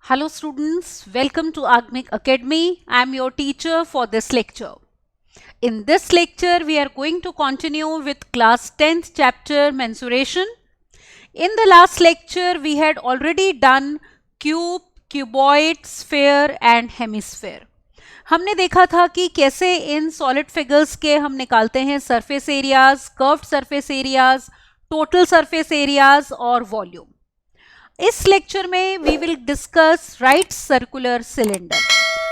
Hello students, welcome to Agmic Academy. I am your teacher for this lecture. In this lecture, we are going to continue with class 10th chapter mensuration. In the last lecture, we had already done cube, cuboid, sphere and hemisphere. हमने देखा था कि कैसे in solid figures के हम निकालते हैं surface areas, curved surface areas, total surface areas और वॉल्यूम. इस लेक्चर में we will discuss right circular cylinder.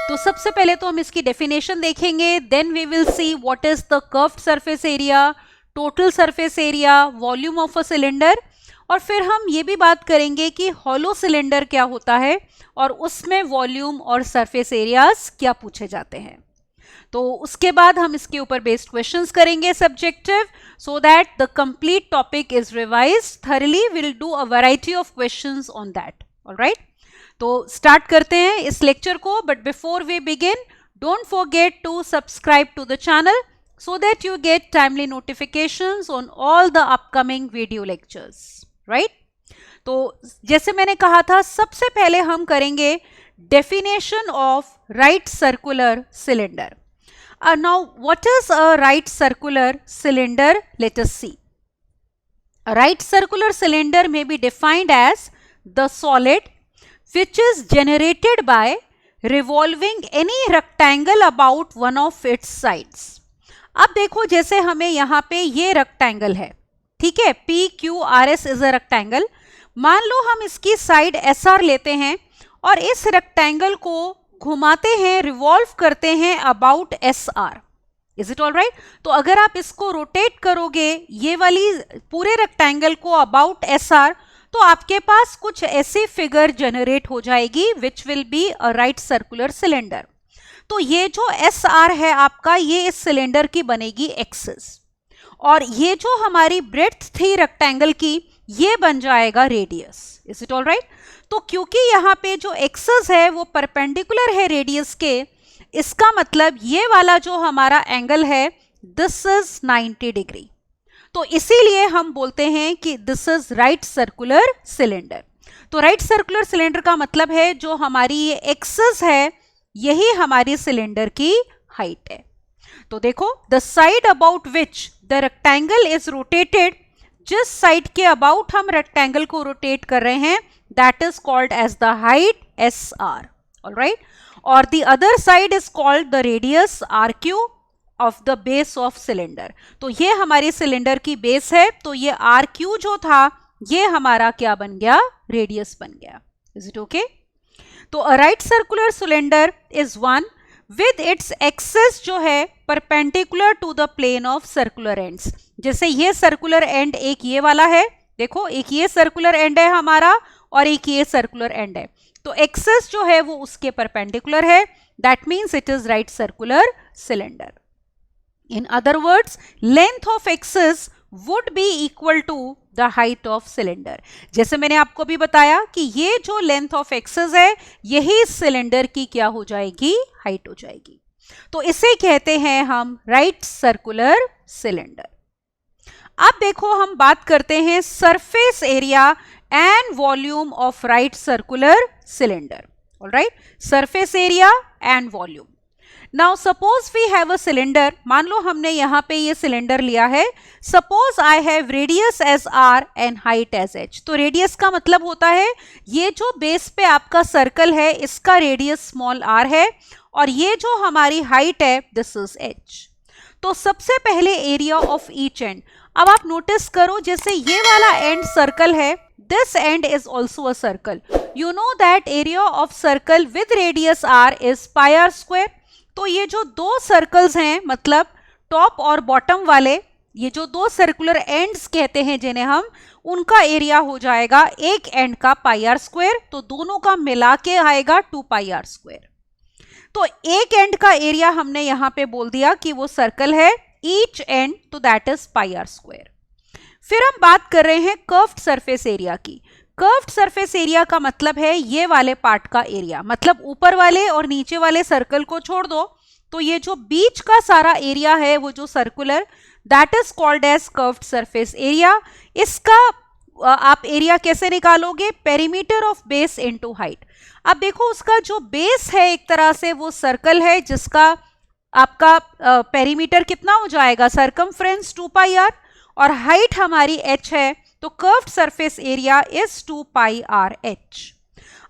तो सबसे पहले तो हम इसकी डेफिनेशन देखेंगे, then we will see what is the curved surface area, total surface area, volume of a cylinder, और फिर हम ये भी बात करेंगे कि हॉलो सिलेंडर क्या होता है और उसमें वॉल्यूम और सरफेस एरियाज क्या पूछे जाते हैं. तो उसके बाद हम इसके ऊपर बेस्ड क्वेश्चंस करेंगे subjective, so that the complete topic is revised thoroughly. We'll do a variety of questions on that. All right? तो start करते हैं इस लेक्चर को, but before we begin, don't forget to subscribe to the channel so that you get timely notifications on all the upcoming video lectures. Right? तो जैसे मैंने कहा था, सबसे पहले हम करेंगे definition of right circular cylinder. Now, what is a right circular cylinder? Let us see. A right circular cylinder may be defined as the solid which is generated by revolving any rectangle about one of its sides. अब देखो, जैसे हमें यहाँ पे ये rectangle है, ठीक है, PQRS is a rectangle. मान लो हम इसकी साइड SR लेते हैं और इस रेक्टेंगल को घुमाते हैं, रिवॉल्व करते हैं about SR. Is it all right? तो अगर आप इसको रोटेट करोगे ये वाली पूरे रेक्टेंगल को अबाउट SR, तो आपके पास कुछ ऐसी फिगर जनरेट हो जाएगी which will be a right circular cylinder. तो ये जो SR है आपका, ये इस सिलेंडर की बनेगी एक्सिस, और ये जो हमारी ब्रेड्थ थी रेक्टेंगल की, ये बन जाएगा radius. Is it all right? तो क्योंकि यहाँ पे जो एक्सिस है वो परपेंडिकुलर है रेडियस के, इसका मतलब ये वाला जो हमारा एंगल है, दिस इज 90 डिग्री. तो इसीलिए हम बोलते हैं कि this is right circular cylinder. तो राइट सर्कुलर सिलेंडर का मतलब है जो हमारी ये एक्सिस है, यही हमारी सिलेंडर की हाइट है. तो देखो, the side about which the rectangle is rotated, जिस साइड के अबाउट हम रेक्टेंगल को रोटेट कर रहे हैं, that is called as the height SR. all right? Or the other side is called the radius RQ of the base of cylinder. तो ये हमारी सिलेंडर की बेस है, तो ये RQ जो था ये हमारा क्या बन गया? रेडियस बन गया. Is it okay? तो a right circular cylinder is one with its axis जो है perpendicular to the plane of circular ends. जैसे ये सर्कुलर एंड एक ये वाला है, देखो एक ये सर्कुलर एंड है हमारा और एक ये सर्कुलर एंड है, तो एक्सिस जो है वो उसके परपेंडिकुलर है. That means it is right circular cylinder. In other words, length of axis would be equal to the height of cylinder. जैसे मैंने आपको भी बताया कि ये जो लेंथ ऑफ एक्सिस है, यही सिलेंडर की क्या हो जाएगी? हाइट हो जाएगी. तो इसे कहते हैं हम राइट सर्कुलर सिलेंडर. अब देखो, हम बात करते हैं surface area and volume of right circular cylinder. all right? surface area and volume. now suppose we have a cylinder. मान लो हमने यहाँ पे ये सिलेंडर लिया है. suppose I have radius as R and height as H. तो radius का मतलब होता है ये जो बेस पे आपका सर्कल है, इसका रेडियस स्मॉल r है, और ये जो हमारी हाइट है, दिस इज H. तो सबसे पहले एरिया ऑफ ईच एंड. अब आप नोटिस करो, जैसे ये वाला एंड सर्कल है, this end is also a circle. You know that area of circle with radius r is pi r square. तो ये जो दो सर्कल्स हैं, मतलब टॉप और बॉटम वाले, ये जो दो सर्कुलर एंड्स कहते हैं जिन्हें हम, उनका एरिया हो जाएगा एक एंड का पाई आर स्क्वायर, तो दोनों का मिला के आएगा 2 पाई आर स्क्वायर. तो एक एंड का एरिया हमने यहाँ पे बोल दिया कि वो सर्कल है, ईच एंड, तो that is pi are square. फिर हम बात कर रहे हैं कर्व्ड सरफेस एरिया की. कर्व्ड सरफेस एरिया का मतलब है ये वाले पार्ट का एरिया, मतलब ऊपर वाले और नीचे वाले सर्कल को छोड़ दो, तो ये जो बीच का सारा एरिया है वो जो circular, that is called as curved surface area. इसका आप एरिया कैसे निकालोगे? Perimeter of base into height. अब देखो उसका जो बेस है एक तरह से वो सर्कल है जिसका आपका पेरीमीटर कितना हो जाएगा? सरकमफ्रेंस 2 पाई आर, और हाइट हमारी h है, तो curved surface area is 2 pi r h।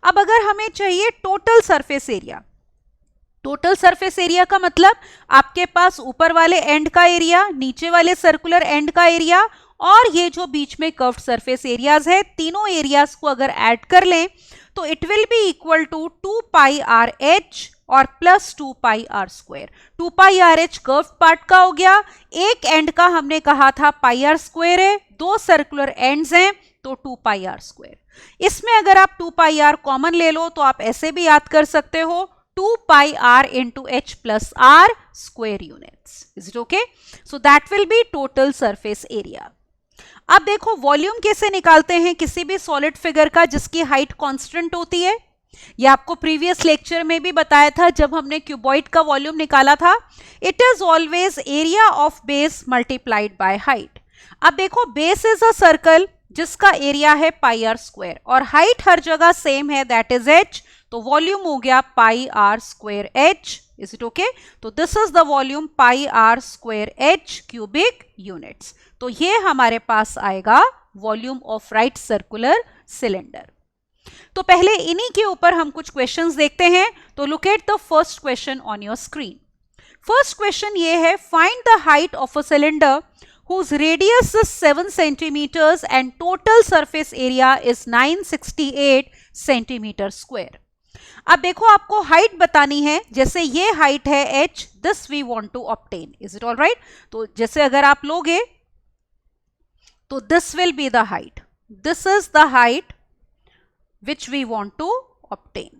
अब अगर हमें चाहिए total surface area, total surface area का मतलब आपके पास ऊपर वाले एंड का एरिया, नीचे वाले सर्कुलर एंड का एरिया और ये जो बीच में कर्व्ड सरफेस एरियाज है, तीनों एरियाज को अगर ऐड कर लें तो it will be equal to 2 pi r H और plus 2 pi are square. 2 pi r h curve part का हो गया, एक एंड का हमने कहा था पाई आर स्क्वायर है, दो सर्कुलर एंड्स हैं तो 2 पाई आर स्क्वायर। इसमें अगर आप 2 पाई आर कॉमन ले लो तो आप ऐसे भी याद कर सकते हो 2 pi r into h plus r square units. Is it okay? So that will be total surface area. अब देखो वॉल्यूम कैसे निकालते हैं किसी भी सॉलिड फिगर का जिसकी हाइट कांस्टेंट होती है। ये आपको प्रीवियस लेक्चर में भी बताया था जब हमने क्यूबॉइड का वॉल्यूम निकाला था। It is always area of base multiplied by height. अब देखो बेस इज अ सर्कल जिसका एरिया है पाई आर स्क्वायर और हाइट हर जगह सेम है, दैट इज h, तो वॉल्यूम हो गया pi are square h। Is it okay? तो this is the volume pi are square h cubic units. तो ये हमारे पास आएगा volume of right circular cylinder. तो पहले इन्हीं के ऊपर हम कुछ क्वेश्चंस देखते हैं। तो look at the first question on your screen. First question ये है, find the height of a cylinder whose radius is 7 centimeters and total surface area is 968 centimeter square। अब देखो आपको हाइट बतानी है, जैसे ये हाइट है h, this we want to obtain, is it all right? तो जैसे अगर आप लोगे तो this will be the height, this is the height which we want to obtain,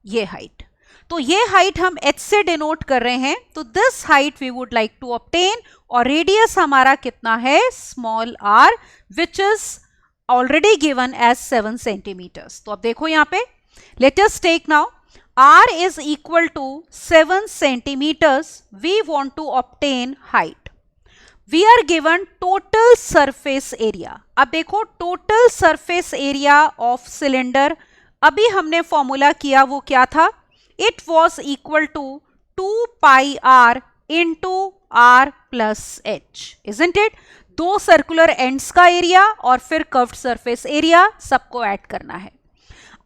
ये हाइट। तो ये हाइट हम h से डिनोट कर रहे हैं, तो this height we would like to obtain, और रेडियस हमारा कितना है? Small r, which is already given as 7 centimetres. तो अब देखो यहाँ पे, let us take now r is equal to 7 centimeters, we want to obtain height, we are given total surface area। अब देखो total surface area of cylinder, अभी हमने formula किया वो क्या था? It was equal to 2 pi r into r plus h, isn't it? दो circular ends का एरिया और फिर कर्व्ड सरफेस एरिया सबको ऐड करना है।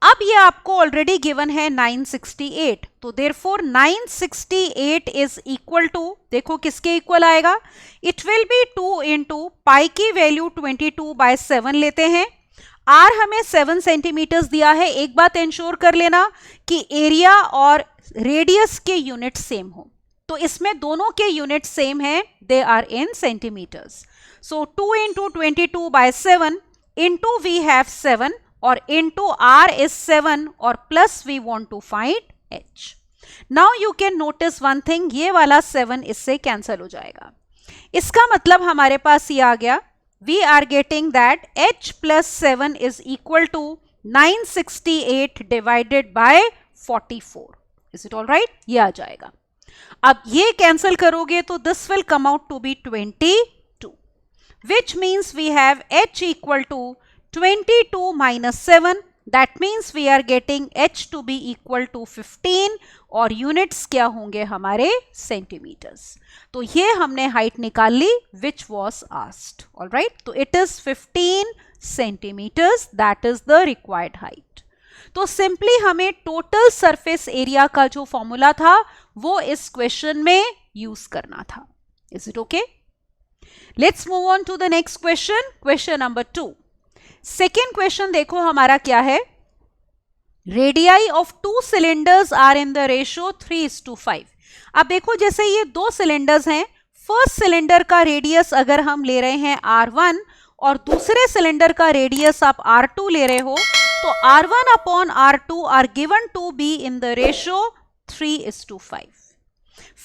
अब ये आपको ऑलरेडी गिवन है 968, तो देयरफॉर 968 इज इक्वल टू, देखो किसके इक्वल आएगा? It will B 2 into pi की वैल्यू 22/7 लेते हैं, आर हमें 7 सेंटीमीटर्स दिया है। एक बात इंश्योर कर लेना कि एरिया और रेडियस के यूनिट सेम हो, तो इसमें दोनों के यूनिट सेम है, they are in centimetres. So 2 into 22/7 into we have 7 और इंटू आर इज 7 और plus we want to find h। Now you can notice one thing, ये वाला 7 इससे कैंसिल हो जाएगा। इसका मतलब हमारे पास ये आ गया, we are getting that h plus 7 is equal to 968 divided by 44. Is it all right? ये आ जाएगा। अब ये कैंसिल करोगे तो this will come out to be 22, which means we have h equal to 22 minus 7, that means we are getting h to be equal to 15 और units क्या होंगे हमारे? सेंटीमीटर्स। तो ये हमने हाइट निकाल ली विच वॉज आस्क्ड, ऑलराइट। तो it is 15 centimetres, that is the required height. तो सिंपली हमें टोटल सरफेस एरिया का जो फॉर्मूला था वो इस क्वेश्चन में यूज करना था। Is it okay? Let's move on to the next question, question number 2। Second question देखो हमारा क्या है, radii of 2 cylinders are in the ratio 3:5। अब देखो जैसे ये दो सिलेंडर्स हैं, फर्स्ट सिलेंडर का रेडियस अगर हम ले रहे हैं r1 और दूसरे सिलेंडर का रेडियस आप r2 ले रहे हो, तो r1 upon r2 are given to be in the ratio 3:5।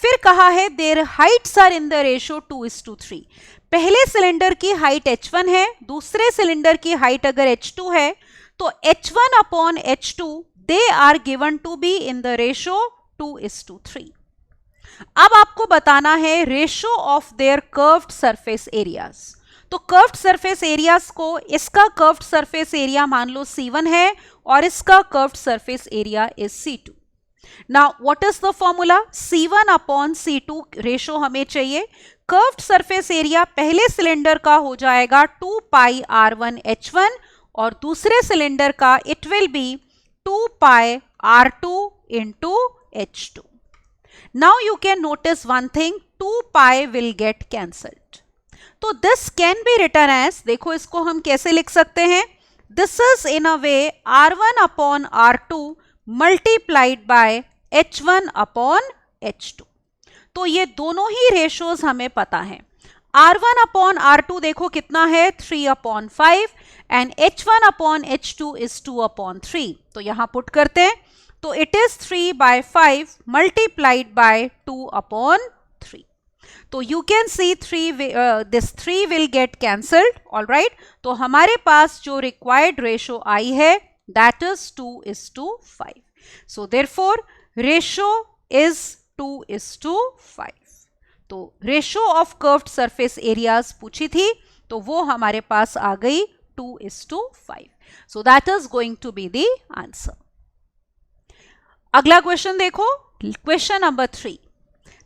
फिर कहा है their heights are in the ratio 2:3। पहले सिलेंडर की हाइट h1 है, दूसरे सिलेंडर की हाइट अगर h2 है, तो h1 upon h2 they are given to be in the ratio 2:3। अब आपको बताना है ratio of their curved surface areas. तो कर्व्ड सरफेस एरियाज को, इसका कर्व्ड सरफेस एरिया मान लो C1 है और इसका curved surface area is C2. Now what is the formula? C1 upon C2 ratio हमें चाहिए. कर्व्ड सरफेस एरिया पहले सिलेंडर का हो जाएगा 2 पाई R1 H1 और दूसरे सिलेंडर का it will B 2 pi R2 into H2. Now you can notice one thing, 2 pi will get cancelled. तो this can be written as, देखो इसको हम कैसे लिख सकते हैं? This is in a way R1 upon R2 multiplied by H1 upon H2. तो ये दोनों ही रेशोज हमें पता हैं. R1 upon R2 देखो कितना है? 3 upon 5 and H1 upon H2 is 2 upon 3. तो यहाँ पुट करते हैं. तो it is 3 by 5 multiplied by 2 upon 3. तो you can see this 3 will get cancelled. All right. तो हमारे पास जो required ratio आई है that is 2:5. So therefore ratio is 2:5. तो ratio of curved surface areas पूछी थी तो वो हमारे पास आ गई 2:5. So that is going to be the answer. अगला क्वेश्चन देखो, question number 3.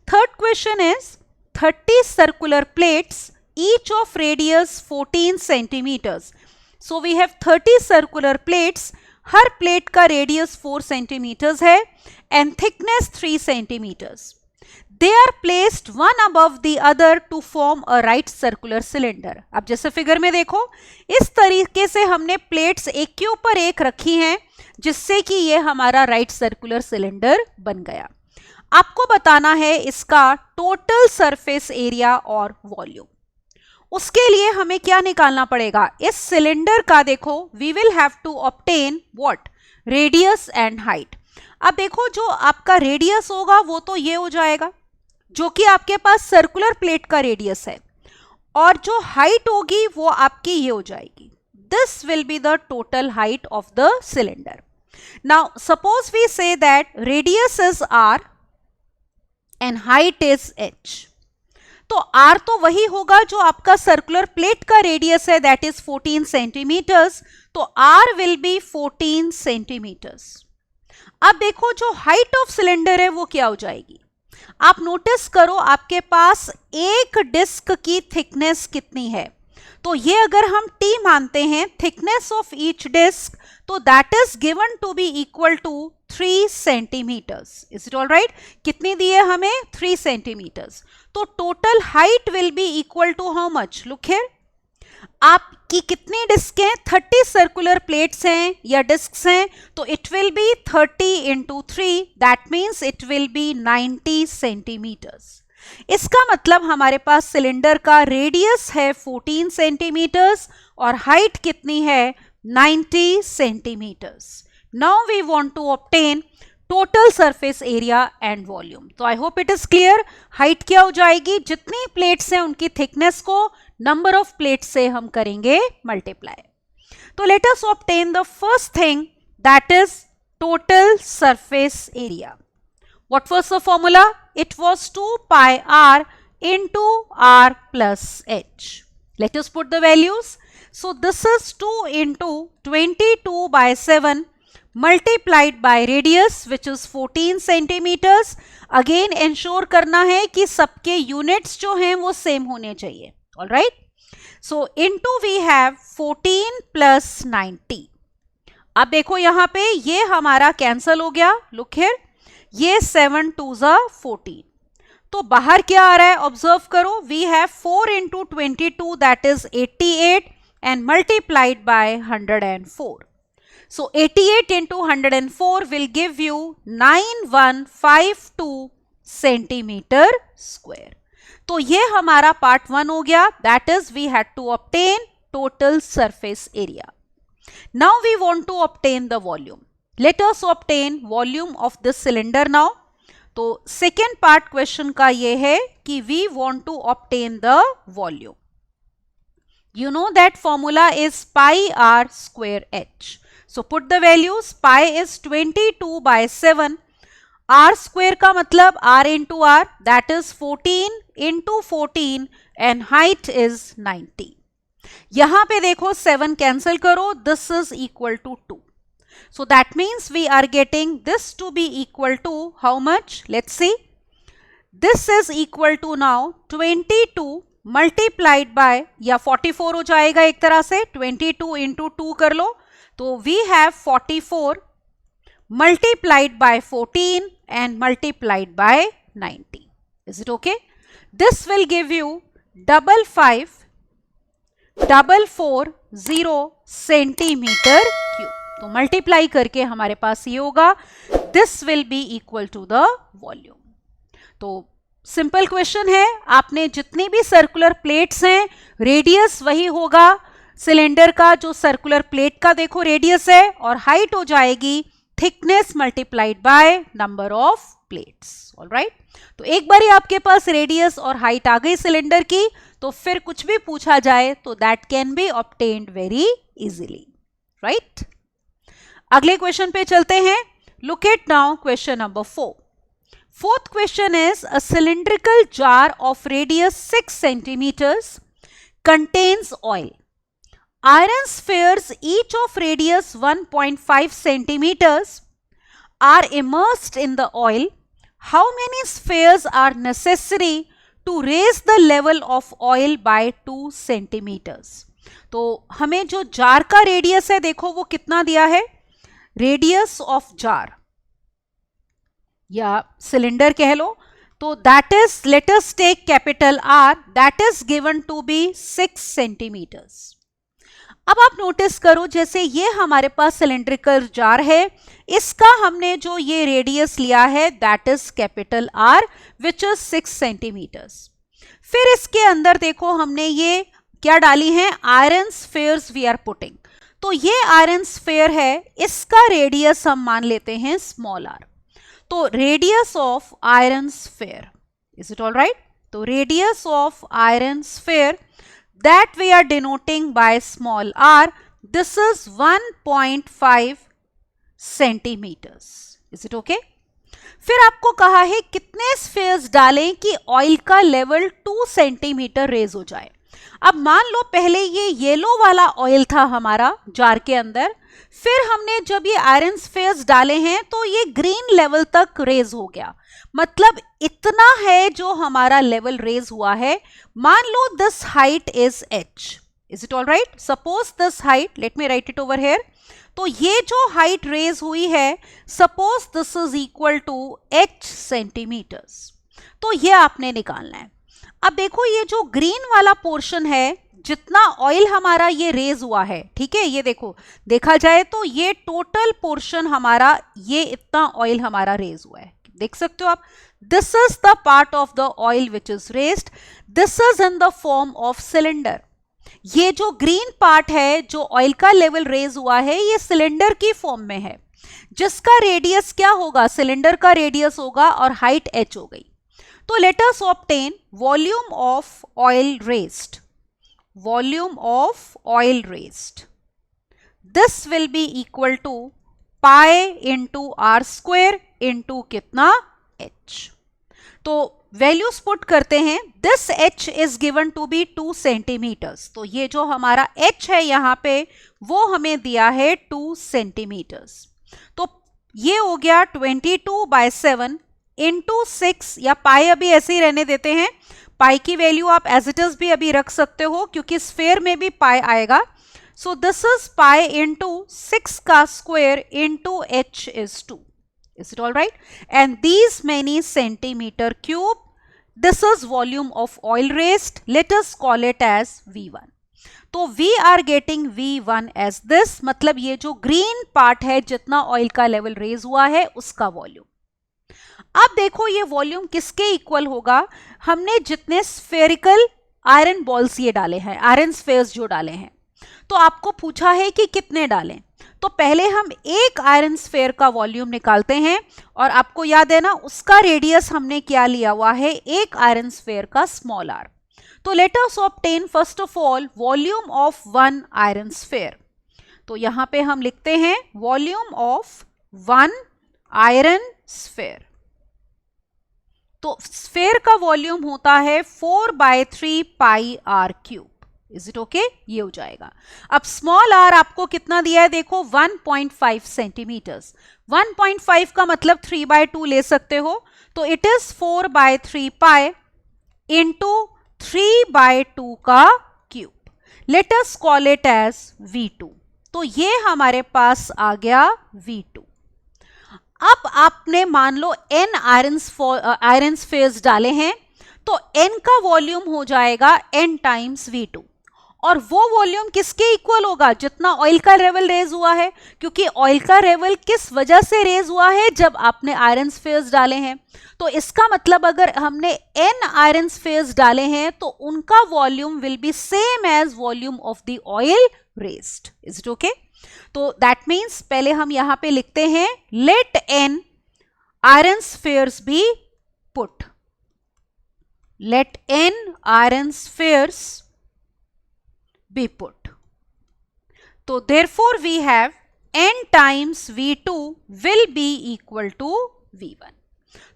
Third question is 30 circular plates each of radius 14 centimetres. So we have 30 circular plates, हर प्लेट का रेडियस 4 सेंटीमीटर्स है and thickness 3 centimetres. They are placed one above the other to form a right circular cylinder. अब जैसे figure में देखो, इस तरीके से हमने प्लेट्स एक के ऊपर एक रखी हैं जिससे कि ये हमारा राइट सर्कुलर सिलेंडर बन गया. आपको बताना है इसका टोटल सरफेस एरिया और वॉल्यूम. उसके लिए हमें क्या निकालना पड़ेगा? इस सिलेंडर का देखो, we will have to obtain what? Radius and height. अब देखो जो आपका रेडियस होगा वो तो ये हो जाएगा जो कि आपके पास सर्कुलर प्लेट का रेडियस है, और जो हाइट होगी वो आपकी ये हो जाएगी. This will be the total height of the cylinder. Now suppose we say that radius is r and height is h. तो r तो वही होगा जो आपका सर्कुलर प्लेट का रेडियस है, दैट इज 14 सेंटीमीटर्स. तो r विल बी 14 सेंटीमीटर्स. अब देखो जो हाइट ऑफ सिलेंडर है वो क्या हो जाएगी? आप नोटिस करो आपके पास एक डिस्क की थिकनेस कितनी है. तो ये अगर हम t मानते हैं थिकनेस ऑफ ईच डिस्क, तो that is given to be equal to 3 centimetres. Is it all right? कितनी दी है हमें? 3 सेंटीमीटर्स. तो total height will be equal to how much? Look here, आपकी कितनी डिस्क हैं? 30 सर्कुलर प्लेट्स हैं या डिस्क्स हैं, तो it will be 30 into 3, that means it will be 90 centimetres. इसका मतलब हमारे पास सिलेंडर का रेडियस है 14 सेंटीमीटर्स और हाइट कितनी है? 90 centimetres. Now we want to obtain total surface area and volume. तो I hope it is clear. Height क्या हो जाएगी? जितनी प्लेट्स हैं उनकी थिकनेस को नंबर ऑफ प्लेट्स से हम करेंगे मल्टीप्लाई. तो let us obtain the first thing, that is total surface area. What was the formula? It was 2 pi r into r plus h. Let us put the values. So this is 2 into 22 by 7 multiplied by radius which is 14 centimeters. Again ensure करना है कि सबके units जो हैं वो same होने चाहिए. Alright. So into we have 14 plus 90. अब देखो यहाँ पे ये हमारा cancel हो गया. Look here. ये 7 2s are 14. तो बाहर क्या आ रहा है? ऑब्जर्व करो. We have 4 into 22 that is 88 and multiplied by 104. So 88 into 104 will give you 9152 centimetre square. तो ये हमारा पार्ट 1 हो गया. That is we had to obtain total surface area. Now we want to obtain the volume. Let us obtain volume of this cylinder now. तो second part question का ये है कि we want to obtain the volume. You know that formula is pi r square h. So put the values. Pi is 22 by 7. R square का मतलब r into r, that is 14 into 14 and height is 90. यहां पे देखो 7 cancel करो, this is equal to 2. So that means we are getting this to be equal to how much? Let's see. This is equal to now 22 multiplied by, या 44 हो जाएगा एक तरह से, 22 into 2 कर लो, तो we have 44 multiplied by 14 and multiplied by 90. Is it okay? This will give you 55,440 centimeter cube. तो मल्टीप्लाई करके हमारे पास ये होगा, this will be equal to the volume. तो सिंपल क्वेश्चन है, आपने जितनी भी सर्कुलर प्लेट्स हैं, रेडियस वही होगा सिलेंडर का जो सर्कुलर प्लेट का देखो रेडियस है, और हाइट हो जाएगी thickness multiplied by number of plates. Alright, तो एक बार ही आपके पास रेडियस और हाइट आ गई सिलेंडर की, तो फिर कुछ भी पूछा जाए तो that can be obtained very easily. Right, अगले क्वेश्चन पे चलते हैं. Look at now question number 4. Fourth question is a cylindrical jar of radius 6 centimeters contains oil. Iron spheres each of radius 1.5 centimeters are immersed in the oil. How many spheres are necessary to raise the level of oil by 2 centimeters? तो हमें जो jar का radius है देखो वो कितना दिया है, रेडियस ऑफ जार या सिलेंडर कह लो, तो that is, let us take capital R, that is given to be 6 centimetres. अब आप नोटिस करो, जैसे ये हमारे पास सिलेंड्रिकल जार है, इसका हमने जो ये रेडियस लिया है that is capital R which is 6 centimetres. फिर इसके अंदर देखो हमने ये क्या डाली है, iron spheres we are putting. तो ये आयरन स्फेयर है, इसका रेडियस हम मान लेते हैं स्मॉल आर. तो radius of iron sphere, is it all right? तो radius of iron sphere that we are denoting by small r, this is 1.5 centimeters. Is it okay? फिर आपको कहा है कितने स्फेयर्स डालें कि ऑयल का लेवल 2 सेंटीमीटर रेज हो जाए. अब मान लो पहले ये येलो वाला ऑयल था हमारा जार के अंदर, फिर हमने जब ये आयरन स्फेयर्स डाले हैं तो ये ग्रीन लेवल तक रेज हो गया. मतलब इतना है जो हमारा लेवल रेज हुआ है. मान लो this height is h. Is it all right? Suppose this height, let me write it over here. तो ये जो हाइट रेज हुई है, suppose this is equal to h centimetres. तो ये आपने निकालना है. अब देखो ये जो ग्रीन वाला पोर्शन है, जितना ऑयल हमारा ये रेज हुआ है, ठीक है, ये देखो देखा जाए तो ये टोटल पोर्शन हमारा, ये इतना ऑयल हमारा रेज हुआ है, देख सकते हो आप. This is the part of the oil which is raised. This is in the form of cylinder. ये जो ग्रीन पार्ट है, जो ऑयल का लेवल रेज हुआ है, ये सिलेंडर की फॉर्म में है, जिसका रेडियस क्या होगा, सिलेंडर का रेडियस होगा और हाइट h हो गई. तो let us obtain volume of oil raised. Volume of oil raised, this will be equal to pi into R square into कितना, h. तो वैल्यूज पुट करते हैं. This h is given to be 2 centimetres. तो ये जो हमारा h है यहाँ पे, वो हमें दिया है 2 सेंटीमीटर्स. तो ये हो गया 22/7 इंटू 6, या पाई अभी ऐसे ही रहने देते हैं, पाई की वैल्यू आप एज इट इज भी अभी रख सकते हो क्योंकि स्फेयर में भी पाई आएगा. So this is pi into 6 का square into h is 2. Is it all right? And these many centimeter cube, this is volume of oil raised. Let us call it as V1. तो we are getting V1 as this, मतलब ये जो green part है, जितना oil का level raise हुआ है, उसका volume. अब देखो ये वॉल्यूम किसके इक्वल होगा, हमने जितने स्फेरिकल आयरन बॉल्स ये डाले हैं, आयरन स्फेयर्स जो डाले हैं, तो आपको पूछा है कि कितने डालें. तो पहले हम एक आयरन स्फेयर का वॉल्यूम निकालते हैं, और आपको याद है ना उसका रेडियस हमने क्या लिया हुआ है, एक आयरन स्फेयर का स्मॉल आर. तो let us obtain first of all volume of 1 iron sphere. तो यहां पे हम लिखते हैं वॉल्यूम ऑफ 1 आयरन स्फेयर. तो स्फेयर का वॉल्यूम होता है 4/3 pi r cube. Is it okay? ये हो जाएगा। अब स्मॉल r आपको कितना दिया है देखो 1.5 सेंटीमीटर्स। 1.5 का मतलब 3/2 ले सकते हो, तो इट इज 4/3 पाई इंटू 3/2 का cube. Let us call it as V2। तो ये हमारे पास आ गया V2। अब आपने मान लो n आयरन स्फीयर्स डाले हैं, तो n का वॉल्यूम हो जाएगा n टाइम्स V2, और वो वॉल्यूम किसके इक्वल होगा? जितना ऑयल का लेवल रेज हुआ है, क्योंकि ऑयल का लेवल किस वजह से रेज हुआ है? जब आपने आयरन स्फीयर्स डाले हैं। तो इसका मतलब अगर हमने n आयरन स्फीयर्स डाले हैं तो उनका volume will be same as volume of the oil raised. Is it okay? तो दैट मीन्स पहले हम यहां पे लिखते हैं let n iron spheres be put. Let n iron spheres be put. So therefore we have n times V2 will be equal to V1.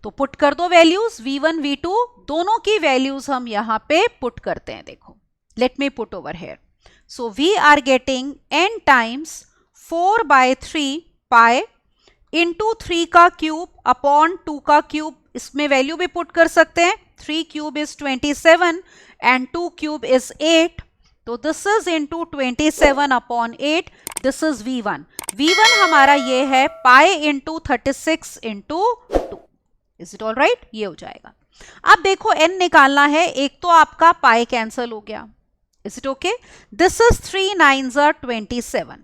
तो put कर दो वैल्यूज V1 V2 दोनों की वैल्यूज हम यहां पे पुट करते हैं। देखो, let me put over here. So we are getting n times 4/3 pi into 3 का क्यूब अपॉन 2 का क्यूब। इसमें वैल्यू भी पुट कर सकते हैं। 3 cube is 27 and 2 cube is 8। तो this is into 27 upon 8, this is V1। V1 हमारा ये है pi into 36 into 2। Is it all right? ये हो जाएगा। अब देखो n निकालना है, एक तो आपका पाई कैंसल हो गया। Is it okay? This is 3 9s are 27।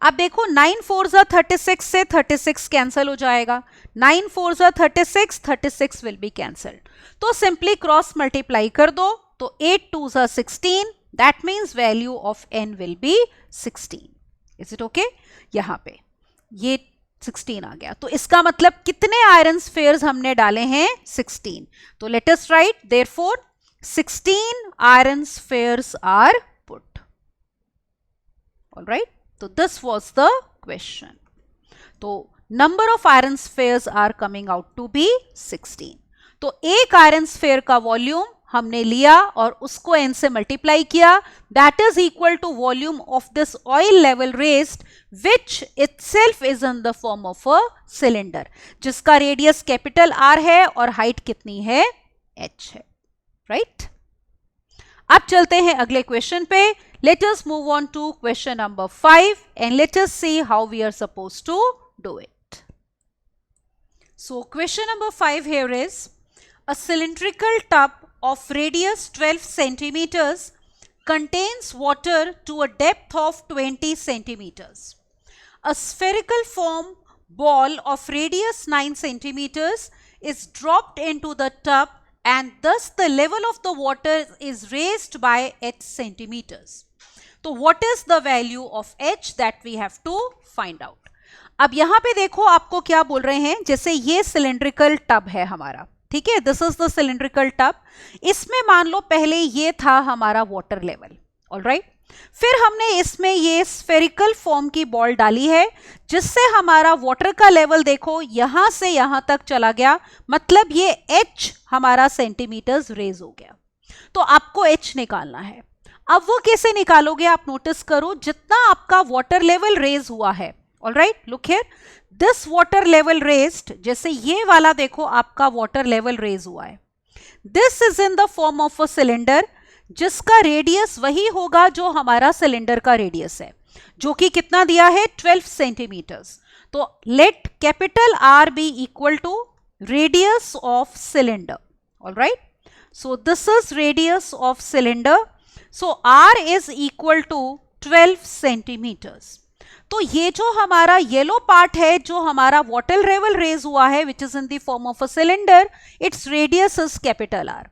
अब देखो 9 4s are 36 से 36 कैंसल हो जाएगा। 9 4s are 36, 36 will be cancelled. तो सिंपली क्रॉस मल्टीप्लाई कर दो, तो 8 2s are 16। That means value of n will be 16. Is it okay? यहां पे ये 16 आ गया। तो इसका मतलब कितने आयरन स्फीयर्स हमने डाले हैं? 16। तो let us write therefore 16 iron spheres are put. All right? So this was the question. तो number of iron spheres are coming out to be 16. तो एक आयरन स्फीयर का वॉल्यूम हमने लिया और उसको n से मल्टीप्लाई किया, that is equal to volume of this oil level raised which itself is in the form of a cylinder, जिसका रेडियस कैपिटल R है और हाइट कितनी है? h है। राइट? अब चलते हैं अगले क्वेश्चन पे। Let us move on to question number 5 and let us see how we are supposed to do it. So question number 5 here is a cylindrical tub of radius 12 centimeters contains water to a depth of 20 centimeters. A spherical foam ball of radius 9 centimeters is dropped into the tub and thus the level of the water is raised by h centimeters. So what is the value of h that we have to find out? अब यहां पे देखो आपको क्या बोल रहे हैं, जैसे ये सिलेंड्रिकल टब है हमारा, ठीक है, this is the cylindrical tub. इसमें मान लो पहले ये था हमारा वाटर लेवल, ऑलराइट। फिर हमने इसमें ये स्फेरिकल फॉर्म की बॉल डाली है, जिससे हमारा वाटर का लेवल देखो यहां से यहां तक चला गया, मतलब ये h हमारा सेंटीमीटर्स रेज हो गया। तो आपको h निकालना है। अब वो कैसे निकालोगे आप नोटिस करो, जितना आपका वाटर लेवल रेज हुआ है, alright, look here, this water level raised, जैसे ये वाला देखो आपका वाटर लेवल रेज हुआ है, this is in the form of a cylinder, जिसका रेडियस वही होगा जो हमारा सिलेंडर का रेडियस है, जो कि कितना दिया है? 12 सेंटीमीटर्स। तो let capital R be equal to radius of cylinder, all right. So this is radius of cylinder, so R is equal to 12 centimetres. तो ये जो हमारा येलो पार्ट है, जो हमारा वाटर लेवल रेज हुआ है, which is in the form of a cylinder, its radius is capital R।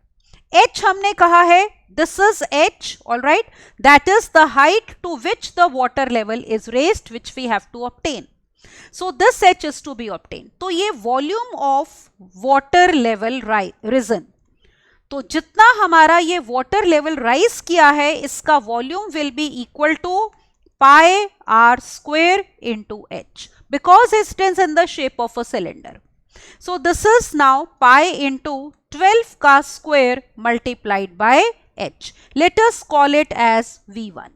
h हमने कहा है, this is h, all right, that is the height to which the water level is raised, which we have to obtain. So this h is to be obtain. तो ये volume of water level risen, तो जितना हमारा ये water level rise किया है, इसका volume will be equal to pi r square into h, because it is in the shape of a cylinder. So this is now pi into 12 का square multiplied by h. Let us call it as V1.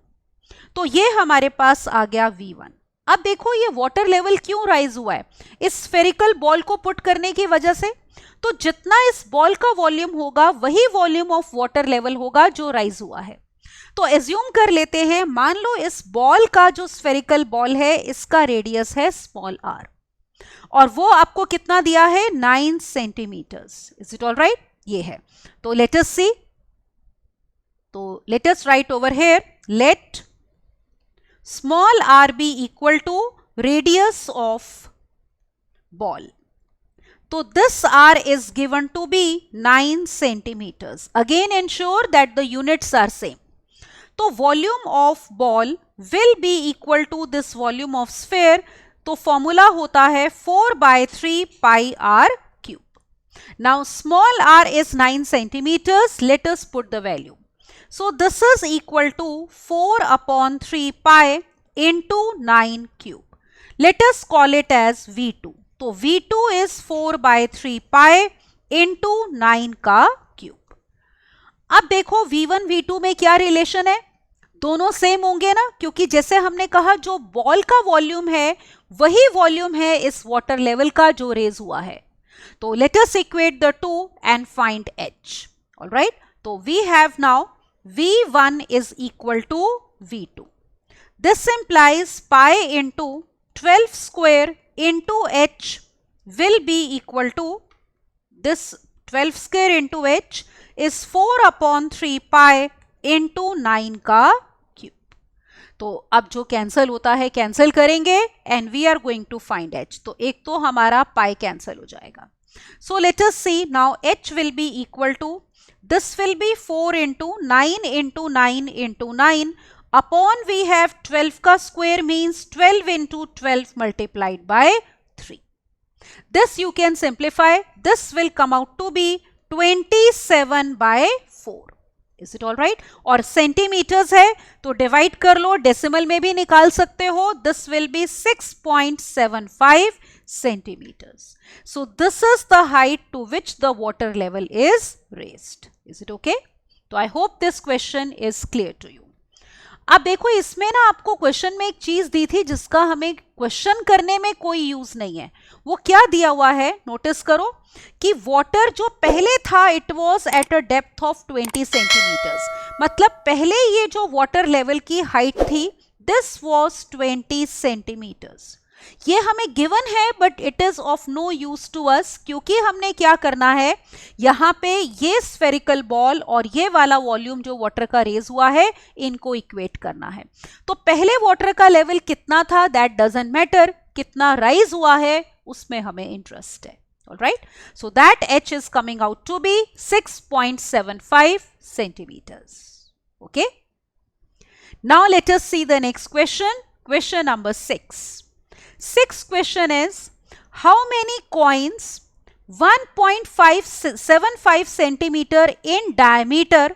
तो ये हमारे पास आ गया V1. अब देखो ये water level क्यों rise हुआ है? इस स्फेरिकल बॉल को पुट करने की वजह से. तो जितना इस बॉल का वॉल्यूम होगा वही वॉल्यूम ऑफ वाटर लेवल होगा जो राइज हुआ है. तो एज्यूम कर लेते हैं, मान लो इस बॉल का जो स्फेरिकल बॉल है इसका रेडियस है स्मॉल r और वो आपको कितना दिया है? 9 centimetres. Is it all right? ये है. तो लेट अस सी. तो let us write over here, let small r be equal to radius of ball. So this r is given to be 9 centimeters. Again ensure that the units are same. तो volume of ball will be equal to this volume of sphere. तो formula होता है 4/3 pi r cube. Now small r is 9 centimeters. Let us put the value. So this is equal to 4/3 pi into 9 cube. Let us call it as V2. तो V2 is 4/3 pi into 9 का cube. अब देखो V1 V2 में क्या relation है? दोनों same होंगे ना, क्योंकि जैसे हमने कहा जो बॉल का वॉल्यूम है वही वॉल्यूम है इस वाटर लेवल का जो रेज हुआ है. तो let us equate the two and find h. All right. तो we have now V1 is equal to V2. This implies pi into 12 square into h will be equal to, this 12 square into h is 4/3 pi into 9 का cube. तो अब जो cancel होता है cancel करेंगे and we are going to find h. तो एक तो हमारा pi कैंसिल हो जाएगा. So let us see now h will be equal to, this will be 4 into 9 into 9 into 9 upon we have 12 का square means 12 into 12 multiplied by 3. This you can simplify. This will come out to be 27/4. Is it all right? और centimetres है तो divide कर लो, decimal में भी निकाल सकते हो. This will be 6.75 centimeters. So this is the height to which the water level is raised. Is it okay? तो I hope this question is clear to you. अब देखो इसमें ना आपको क्वेश्चन में एक चीज दी थी जिसका हमें क्वेश्चन करने में कोई यूज नहीं है. वो क्या दिया हुआ है नोटिस करो कि वाटर जो पहले था it was at a depth of 20 centimetres. मतलब पहले ये जो वाटर लेवल की हाइट थी दिस वाज 20 सेंटीमीटर्स. ये हमें गिवन है but it is of no use to us, क्योंकि हमने क्या करना है, यहाँ पे ये स्फेरिकल बॉल और ये वाला वॉल्यूम जो वाटर का रेज हुआ है इनको इक्वेट करना है. तो पहले वाटर का लेवल कितना था दैट डजंट मैटर, कितना राइज हुआ है उसमें हमें इंटरेस्ट है. Alright, so that h is coming out to be 6.75 centimeters. Okay. Now let us see the next question. Question number 6. Sixth question is, how many coins 1.575 centimeter in diameter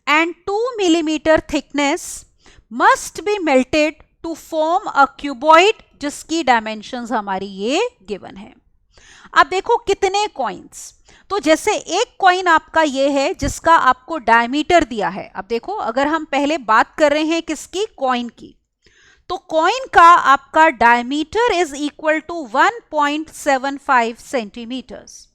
and 2 millimeter thickness must be melted to form a cuboid जिसकी dimensions हमारी ये given है. अब देखो कितने coins. तो जैसे एक कॉइन आपका ये है जिसका आपको डायमीटर दिया है. अब देखो अगर हम पहले बात कर रहे हैं किसकी, कॉइन की, तो कॉइन का आपका diameter is equal to 1.75 centimetres.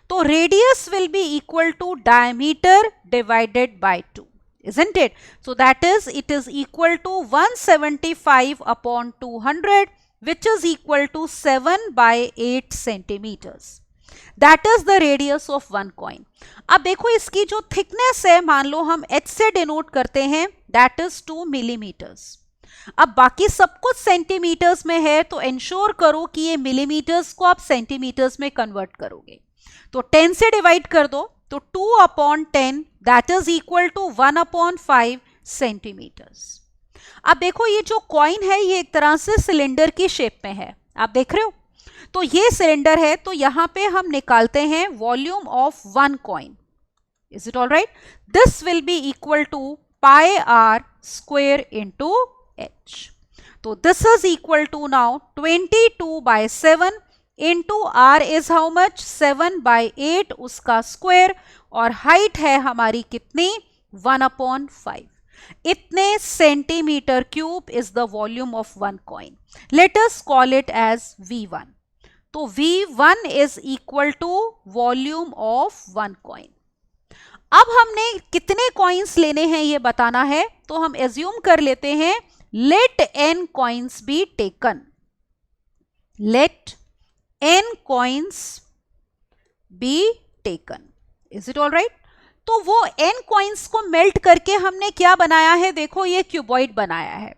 तो radius will be equal to diameter divided by 2, isn't it? So that is, it is equal to 175/200 which is equal to 7/8 centimeters. That is the radius of one coin. अब देखो इसकी जो thickness है मान लो हम h से denote करते हैं, that is 2 millimeters. अब बाकी सब कुछ सेंटीमीटर्स में है तो इंश्योर करो कि ये मिलीमीटर्स को आप सेंटीमीटर्स में कन्वर्ट करोगे. तो 10 से डिवाइड कर दो तो 2/10 that is equal to 1/5 centimetres. अब देखो ये जो कॉइन है ये एक तरह से सिलेंडर की शेप में है, आप देख रहे हो. तो ये सिलेंडर है तो यहां पे हम निकालते हैं volume of one coin. Is it all right? This will be equal to pi are square into h. So this is equal to now 22/7 into r is how much, 7/8 उसका स्क्वायर, और height है हमारी कितनी, 1/5. इतने centimetre cube is the volume of one coin. Let us call it as V1. तो V1 is equal to volume of one coin. अब हमने कितने कॉइन्स लेने हैं ये बताना है, तो हम एज्यूम कर लेते हैं let n coins be taken. Let n coins be taken. Is it all right? तो वो n कॉइन्स को मेल्ट करके हमने क्या बनाया है, देखो ये क्यूबॉइड बनाया है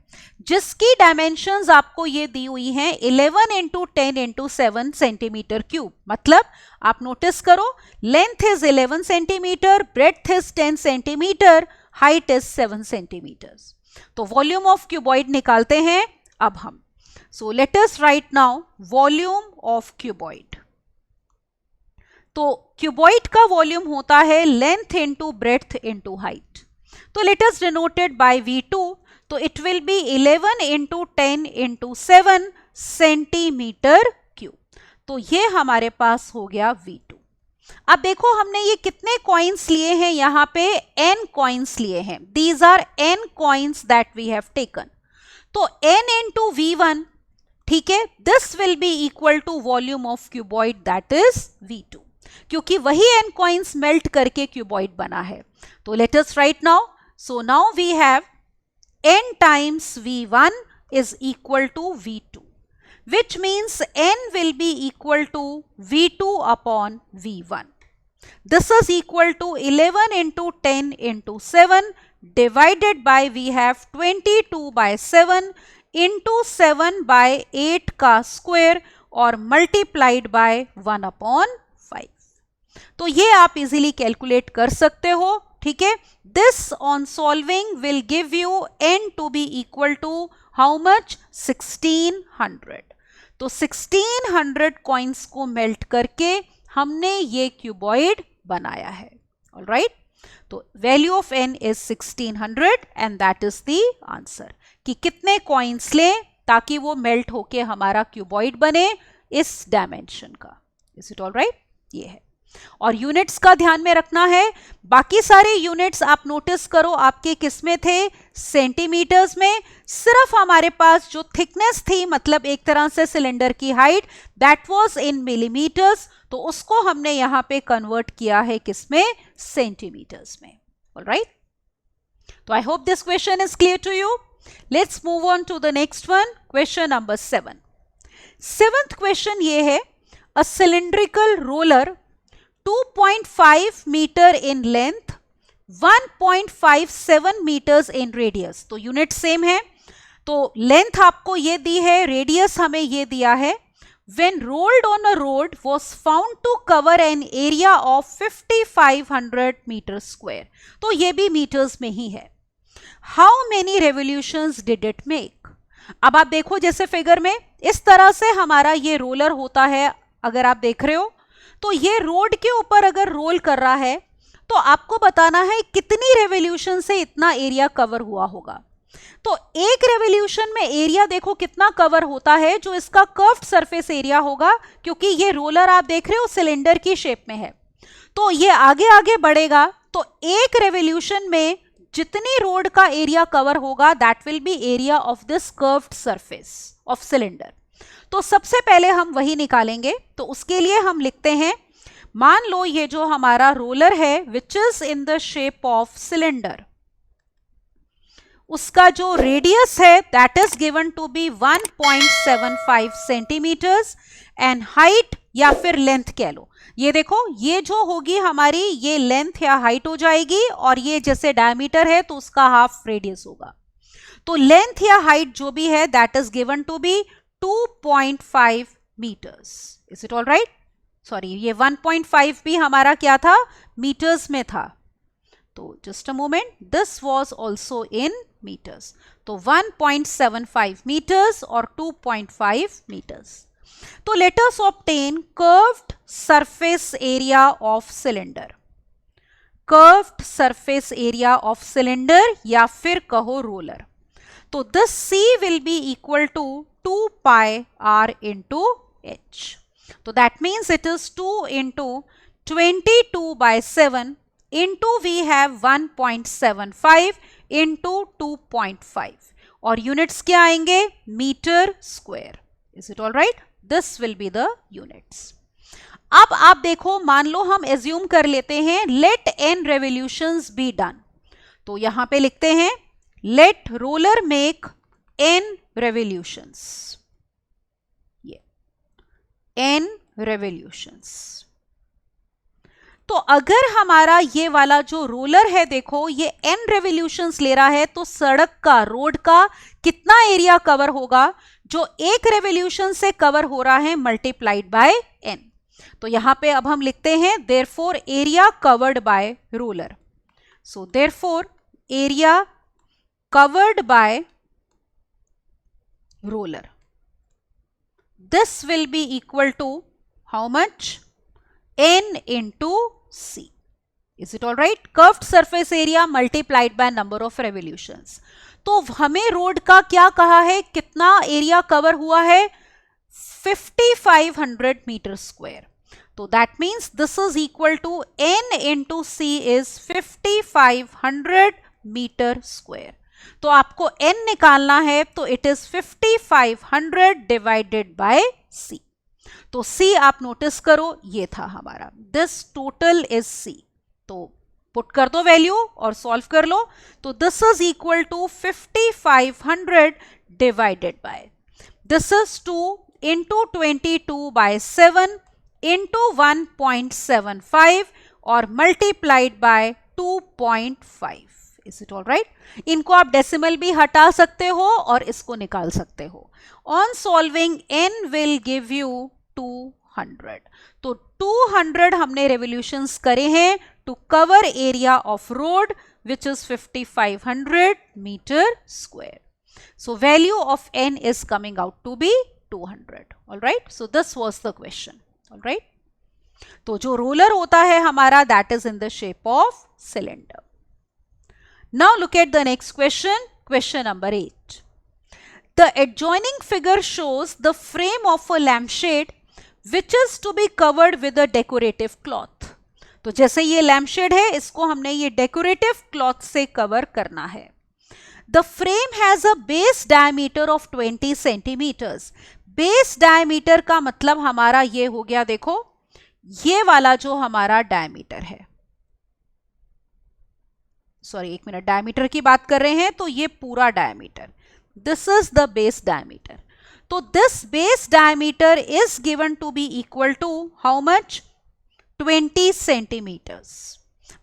जिसकी डायमेंशंस आपको ये दी हुई हैं 11 इंटू 10 इंटू 7 सेंटीमीटर क्यूब. मतलब आप नोटिस करो, length is 11 centimetre, breadth is 10 centimetre, height is 7 centimetres. तो वॉल्यूम ऑफ क्यूबॉइड निकालते हैं अब हम. So let us write now volume of cuboid. तो क्यूबॉइड का वॉल्यूम होता है length into breadth into height. तो let us denote it by V2. तो it will be 11 into 10 into 7 centimetre cube. तो ये हमारे पास हो गया V2. अब देखो हमने ये कितने कॉइन्स लिए हैं, यहां पे n कॉइन्स लिए हैं. These are n coins that we have taken. तो n इंटू V1, ठीक है, this will be equal to volume of cuboid that is V2, क्योंकि वही n कॉइन्स मेल्ट करके क्यूबॉइड बना है. तो let us write now. So now we have n times V1 is equal to V2, which means n will be equal to V2 upon V1. This is equal to 11 into 10 into 7 divided by, we have 22 by 7 into 7 by 8 का square और multiplied by 1/5. तो ये आप easily calculate कर सकते हो, ठीक है. This on solving will give you n to be equal to how much, 1600. तो 1600 कॉइन्स को मेल्ट करके हमने ये क्यूबॉइड बनाया है. ऑलराइट, तो value of n is 1600 and that is the answer. कि कितने कॉइन्स लें ताकि वो मेल्ट होके हमारा क्यूबॉइड बने इस डायमेंशन का. Is it all right? ये है. और यूनिट्स का ध्यान में रखना है. बाकी सारे यूनिट्स आप नोटिस करो आपके किस में थे, सेंटीमीटर्स में. सिर्फ हमारे पास जो थिकनेस थी, मतलब एक तरह से सिलेंडर की height, that was in millimetres. तो उसको हमने यहां पे कन्वर्ट किया है किसमें, सेंटीमीटर्स में. ऑलराइट, तो I hope this question is clear to you. Let's move on to the next one, question number 7. Seventh question ये है, a cylindrical roller 2.5 metre in length, 1.57 metres in radius. तो unit same है. तो length आपको ये दी है, radius हमें ये दिया है. When rolled on a road was found to cover an area of 5500 metre square. तो ये भी मीटर्स में ही है. How many revolutions did it make? अब आप देखो जैसे फिगर में इस तरह से हमारा ये रोलर होता है. अगर आप देख रहे हो तो ये रोड के ऊपर अगर रोल कर रहा है तो आपको बताना है कितनी रेवोल्यूशन से इतना एरिया कवर हुआ होगा. तो एक रेवोल्यूशन में एरिया देखो कितना कवर होता है, जो इसका कर्व्ड सरफेस एरिया होगा, क्योंकि ये रोलर आप देख रहे हो सिलेंडर की शेप में है. तो ये आगे आगे बढ़ेगा. तो एक रेवोल्यूशन में जितनी रोड का एरिया कवर होगा that will B area of this curved surface of cylinder. तो सबसे पहले हम वही निकालेंगे. तो उसके लिए हम लिखते हैं, मान लो ये जो हमारा रोलर है which is in the shape of cylinder, उसका जो रेडियस है that is given to be 1.75 centimetres and height या फिर लेंथ कह लो. ये देखो ये जो होगी हमारी ये लेंथ या हाइट हो जाएगी, और ये जैसे डायमीटर है तो उसका हाफ रेडियस होगा. तो लेंथ या हाइट जो भी है that is given to be 2.5 meters. Is it all right? Sorry, ये 1.5 भी हमारा क्या था, मीटर्स में था. तो just a moment, this was also in meters. तो 1.75 meters और 2.5 meters. तो let us obtain curved surface area of cylinder. Curved surface area of cylinder या फिर कहो रोलर. तो this C will be equal to 2 pi r into h. So that means it is 2 into 22 by 7 into we have 1.75 into 2.5 और units क्या आएंगे? Metre square. Is it all right? This will be the units. अब आप देखो, मान लो हम assume कर लेते हैं let n revolutions be done. तो यहां पे लिखते हैं let roller make n revolutions. ये n रेवोल्यूशंस. तो अगर हमारा ये वाला जो रोलर है, देखो ये n रेवोल्यूशंस ले रहा है, तो सड़क का, रोड का कितना एरिया कवर होगा जो एक रेवोल्यूशन से कवर हो रहा है, मल्टीप्लाइड बाय n. तो यहां पे अब हम लिखते हैं therefore area covered by roller. So therefore area covered by roller, this will be equal to how much? n into c. Is it all right? Curved surface area multiplied by number of revolutions. तो हमें road का क्या कहा है, कितना area cover हुआ है? 5500 metre square. तो that means this is equal to n into c is 5500 metre square. तो आपको n निकालना है, तो it is 5500 divided by c. तो c आप नोटिस करो, ये था हमारा, दिस टोटल इज c. तो पुट कर दो वैल्यू और सॉल्व कर लो. तो this is equal to 5500 divided by, this is 2 into 22 by 7 into 1.75 और multiplied by 2.5. Is it all right? इनको आप डेसिमल भी हटा सकते हो और इसको निकाल सकते हो. On solving n will give you 200. तो 200 हमने रेवोल्यूशंस करे हैं to cover area of road which is 5500 metre square. So value of n is coming out to be 200. All right? So this was the question. All right? तो जो roller होता है हमारा, that is in the shape of cylinder. Now look at the next question, question number 8. The adjoining figure shows the frame of a lampshade which is to be covered with a decorative cloth. तो जैसे ये lampshade है, इसको हमने ये decorative cloth से cover करना है. The frame has a base diameter of 20 centimeters. Base diameter का मतलब हमारा ये हो गया, देखो ये वाला जो हमारा diameter है, सॉरी एक मिनट, डायमीटर की बात कर रहे हैं, तो ये पूरा diameter, this is the base diameter. तो this base diameter is given to be equal to how much? 20 centimetres.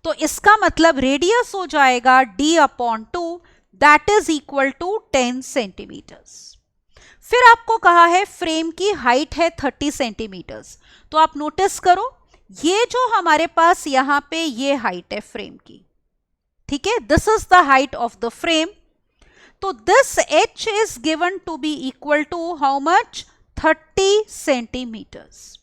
तो इसका मतलब रेडियस हो जाएगा d/2, that is equal to 10 centimetres. फिर आपको कहा है फ्रेम की हाइट है 30 सेंटीमीटर्स. तो आप नोटिस करो, ये जो हमारे पास यहां पे ये हाइट है फ्रेम की, ठीक है, this is the height of the frame. तो this h is given to be equal to how much? 30 centimetres.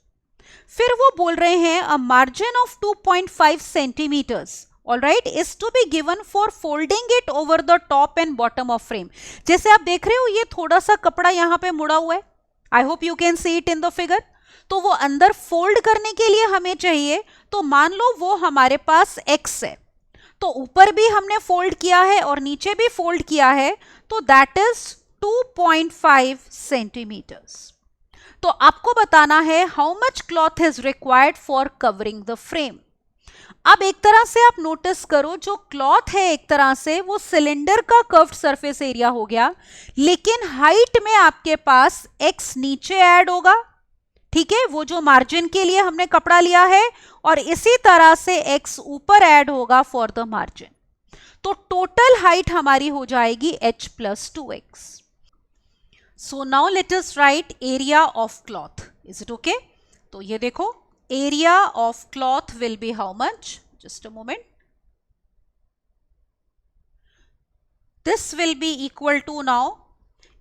फिर वो बोल रहे हैं a margin of 2.5 centimetres, all right, is to be given for folding it over the top and bottom of frame. जैसे आप देख रहे हो, ये थोड़ा सा कपड़ा यहां पे मुड़ा हुआ है, I hope you can see it in the figure. तो वो अंदर फोल्ड करने के लिए हमें चाहिए, तो मान लो वो हमारे पास x है, तो ऊपर भी हमने फोल्ड किया है और नीचे भी फोल्ड किया है, तो दैट इज 2.5 सेंटीमीटर्स. तो आपको बताना है how much cloth is required for covering the frame. अब एक तरह से आप नोटिस करो, जो क्लॉथ है एक तरह से वो सिलेंडर का कर्व्ड सरफेस एरिया हो गया, लेकिन हाइट में आपके पास x नीचे ऐड होगा, ठीक है, वो जो मार्जिन के लिए हमने कपड़ा लिया है, और इसी तरह से x ऊपर ऐड होगा फॉर द मार्जिन. तो टोटल हाइट हमारी हो जाएगी h plus 2x. So now let us write area of cloth. Is it okay? तो ये देखो, area of cloth will be how much? Just a moment. This will be equal to now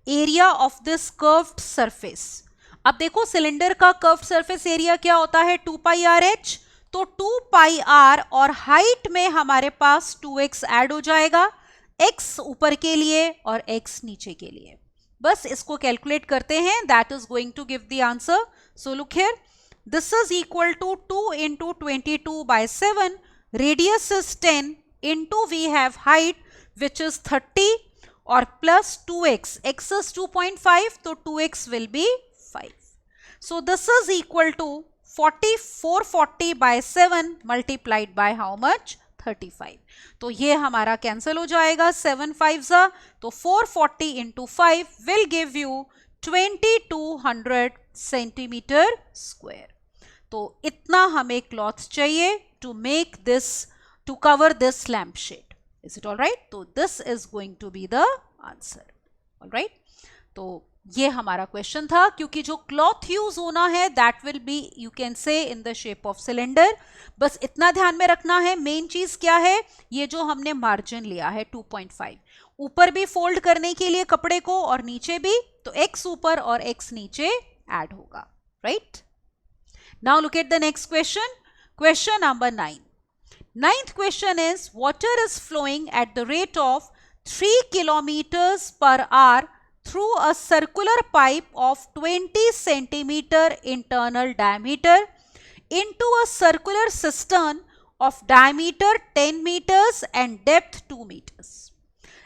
area of this curved surface. अब देखो, cylinder का curved surface area क्या होता है? 2 pi r/h. तो 2 pi r और हाइट में हमारे पास 2x ऐड हो जाएगा, x ऊपर के लिए और x नीचे के लिए. बस इसको कैलकुलेट करते हैं, that is going to give the answer. So look here, this is equal to 2 into 22 by 7 radius is 10 into we have height which is 30 और plus 2x, x is 2.5 तो 2x will be 5. So this is equal to 440 by 7 multiplied by how much? 35. तो ये हमारा cancel हो जाएगा, 7 5 जा, तो 440 into 5 will give you 2200 centimetre square. तो इतना हमें क्लॉथ चाहिए to make this, to cover this lampshade. Is it all right? तो this is going to be the answer. All right? तो ये हमारा क्वेश्चन था. क्योंकि जो क्लॉथ यूज होना है that will be, you can say, in the shape of cylinder. बस इतना ध्यान में रखना है. मेन चीज क्या है? ये जो हमने मार्जिन लिया है 2.5, ऊपर भी फोल्ड करने के लिए कपड़े को और नीचे भी, तो x ऊपर और x नीचे ऐड होगा. Right? Now look at the next question. Question number 9. Ninth question is, water is flowing at the rate of 3 kilometers per hour through a circular pipe of 20 centimeter internal diameter into a circular cistern of diameter 10 meters and depth 2 meters.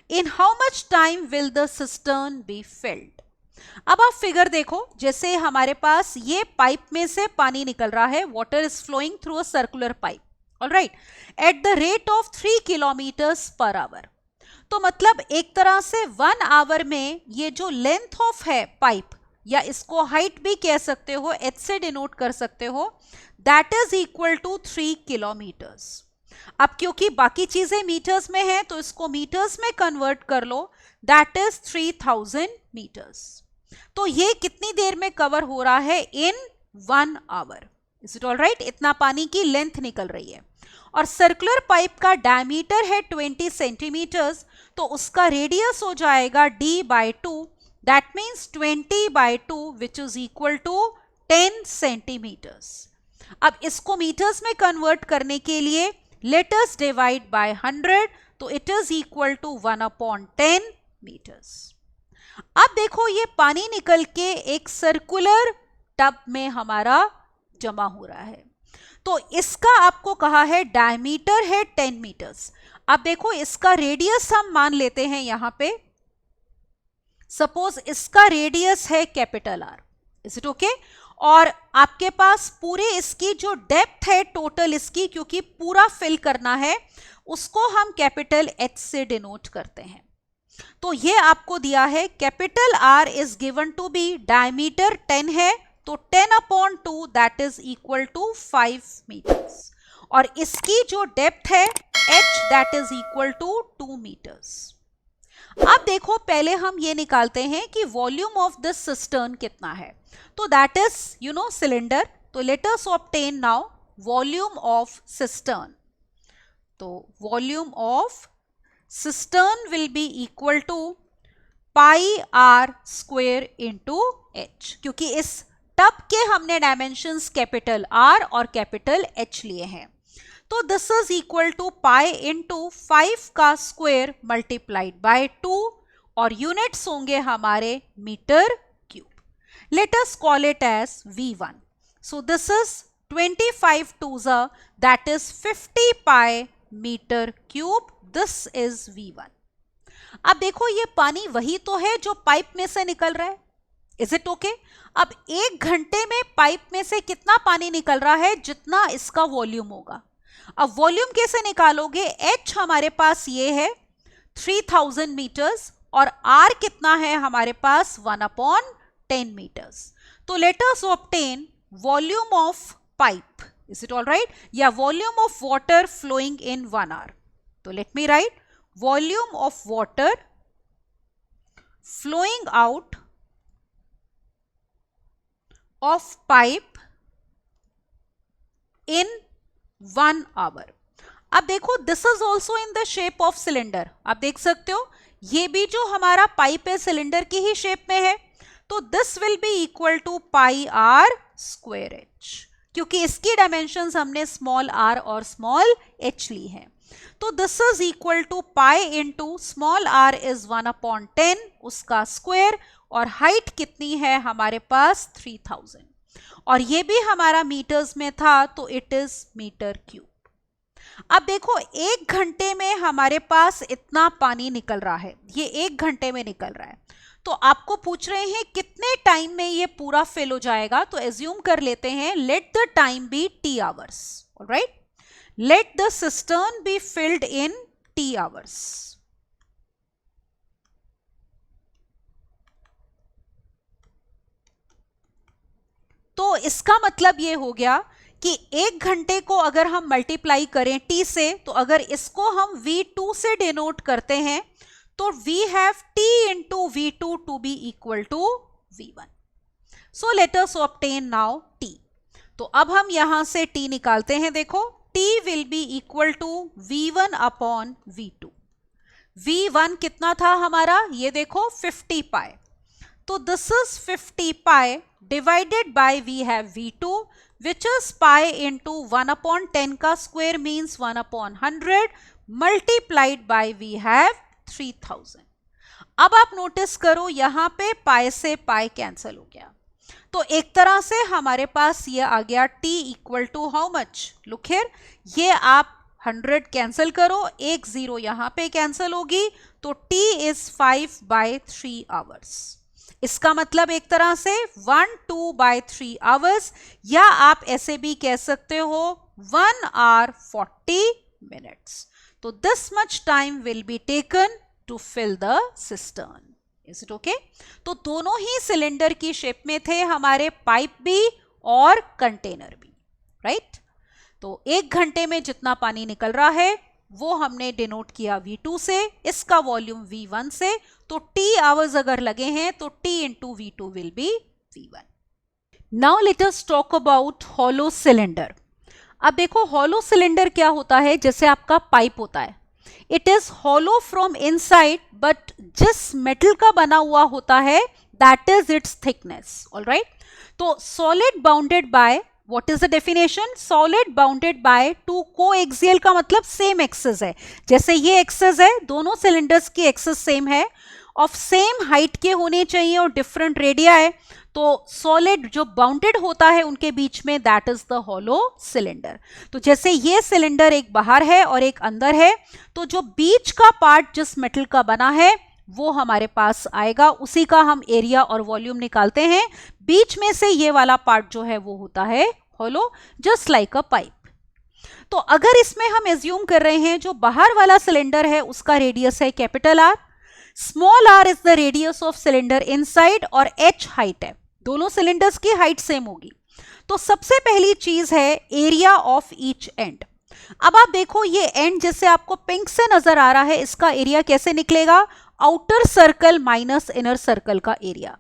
In how much time will the cistern be filled? अब आप figure देखो, जैसे हमारे पास ये pipe में से पानी निकल रहा है, water is flowing through a circular pipe, alright, at the rate of 3 kilometres per hour. तो मतलब एक तरह से 1 आवर में ये जो लेंथ ऑफ है पाइप, या इसको हाइट भी कह सकते हो, एच से डिनोट कर सकते हो, that is equal to 3 kilometres. अब क्योंकि बाकी चीजें मीटर्स में है तो इसको मीटर्स में कन्वर्ट कर लो, दैट इज 3000 मीटर्स. तो ये कितनी देर में कवर हो रहा है? In 1 hour. Is it all right? इतना पानी की लेंथ निकल रही है. और सर्कुलर पाइप का डायमीटर है 20 सेंटीमीटर्स, तो उसका रेडियस हो जाएगा d by 2. That means 20 by 2 which is equal to 10 centimetres. अब इसको मीटर्स में कन्वर्ट करने के लिए लेट अस डिवाइड बाय 100, तो it is equal to 1/10 metres. अब देखो ये पानी निकल के एक सर्कुलर टब में हमारा जमा हो रहा है. तो इसका आपको कहा है डायमीटर है 10 मीटर्स. अब देखो इसका रेडियस हम मान लेते हैं यहां पे. सपोज इसका रेडियस है capital R. Is it okay? और आपके पास पूरे इसकी जो डेप्थ है टोटल इसकी, क्योंकि पूरा फिल करना है, उसको हम कैपिटल H से डिनोट करते हैं. तो ये आपको दिया है capital R is given to be diameter 10 है, तो 10/2 that is equal to 5 metres. और इसकी जो डेप्थ है H that is equal to 2 metres. अब देखो पहले हम ये निकालते हैं कि वॉल्यूम ऑफ दिस सिस्टर्न कितना है. तो दैट इज सिलेंडर. तो let us obtain now volume of cistern. तो volume of cistern will be equal to pi r square into h. क्योंकि इस टब के हमने डायमेंशंस कैपिटल R और कैपिटल H लिए हैं. तो this is equal to pi into 5 का स्क्वायर मल्टीप्लाइड बाय 2 और यूनिट्स होंगे हमारे metre cube. Let us call it as V1. So this is 25 2s, that is 50 pi metre cube. This is V1. अब देखो ये पानी वही तो है जो पाइप में से निकल रहा है. Is it okay? अब 1 घंटे में पाइप में से कितना पानी निकल रहा है? जितना इसका वॉल्यूम होगा. अब वॉल्यूम कैसे निकालोगे? H हमारे पास ये है 3000 मीटर्स और R कितना है हमारे पास? 1/10 मीटर्स. तो let us obtain volume of pipe. Is it all right? या volume of water flowing in 1 hour. So let me write volume of water flowing out of pipe in 1 hour. अब देखो this is also in the shape of cylinder. आप देख सकते हो ये भी जो हमारा पाइप है सिलेंडर की ही शेप में है. तो this will be equal to pi r square h, क्योंकि इसकी डायमेंशंस हमने स्मॉल r और स्मॉल h ली है. तो this is equal to pi into small r is 1/10 उसका स्क्वायर, और हाइट कितनी है हमारे पास? 3000. और ये भी हमारा मीटर्स में था, तो इट इज मीटर क्यूब. अब देखो 1 घंटे में हमारे पास इतना पानी निकल रहा है, ये 1 घंटे में निकल रहा है। तो आपको पूछ रहे हैं कितने टाइम में ये पूरा फिल हो जाएगा, तो एज्यूम कर लेते हैं let the time be T hours, alright. Let the cistern be filled in T hours. तो इसका मतलब ये हो गया कि 1 घंटे को अगर हम मल्टीप्लाई करें T से, तो अगर इसको हम V2 से डिनोट करते हैं तो we have T into V2 to be equal to V1। So let us obtain now T। तो अब हम यहां से T निकालते हैं। देखो T will be equal to V1 upon V2। V1 कितना था हमारा, ये देखो 50 पाई, तो this is 50 pi divided by we have V2 which is pi into 1 upon 10 का square means 1 upon 100 multiplied by we have 3000। अब आप नोटिस करो यहां पे पाई से पाई कैंसिल हो गया, तो एक तरह से हमारे पास ये आ गया T equal to how much, look here, ये आप 100 कैंसिल करो, एक जीरो यहां पे कैंसिल होगी, तो T इज 5/3 आवर्स। इसका मतलब एक तरह से 1/2/3 आवर्स, या आप ऐसे भी कह सकते हो 1 hour 40 minutes। तो this much time will be taken to fill the cistern. Is it okay? तो दोनों ही सिलेंडर की शेप में थे हमारे, पाइप भी और कंटेनर भी, राइट। तो 1 घंटे में जितना पानी निकल रहा है वो हमने डिनोट किया V2 से, इसका वॉल्यूम V1 से, तो T आवर्स अगर लगे हैं तो T into V2 will be V1। Now let us talk about hollow cylinder. अब देखो हॉलो सिलेंडर क्या होता है, जैसे आपका पाइप होता है, it is hollow from inside, but जिस मेटल का बना हुआ होता है that is its thickness, all right. तो solid bounded by, what is the definition? Solid bounded by two coaxial का मतलब सेम एक्सेस है, जैसे ये एक्सेस है, दोनों सिलेंडर्स की एक्सेस सेम है, ऑफ सेम हाइट के होने चाहिए और डिफरेंट रेडिया है, तो सॉलिड जो बाउंडेड होता है उनके बीच में that is the hollow cylinder. तो जैसे ये सिलेंडर एक बाहर है और एक अंदर है, तो जो बीच का पार्ट जिस मेटल का बना है वो हमारे पास आएगा, उसी का हम एरिया और वॉल्यूम निकालते हैं। बीच में से ये वाला पार्ट जो है वो होता है हॉलो, जस्ट लाइक अ पाइप। तो अगर इसमें हम एज्यूम कर रहे हैं जो बाहर वाला सिलेंडर है उसका रेडियस है capital R, small r is the radius of cylinder inside, और h हाइट है, दोनों सिलेंडर्स की हाइट सेम होगी। तो सबसे पहली चीज है एरिया ऑफ ईच एंड। अब आप देखो ये एंड जैसे आपको पिंक से नजर आ रहा है, इसका एरिया कैसे निकलेगा, outer circle minus inner circle का एरिया।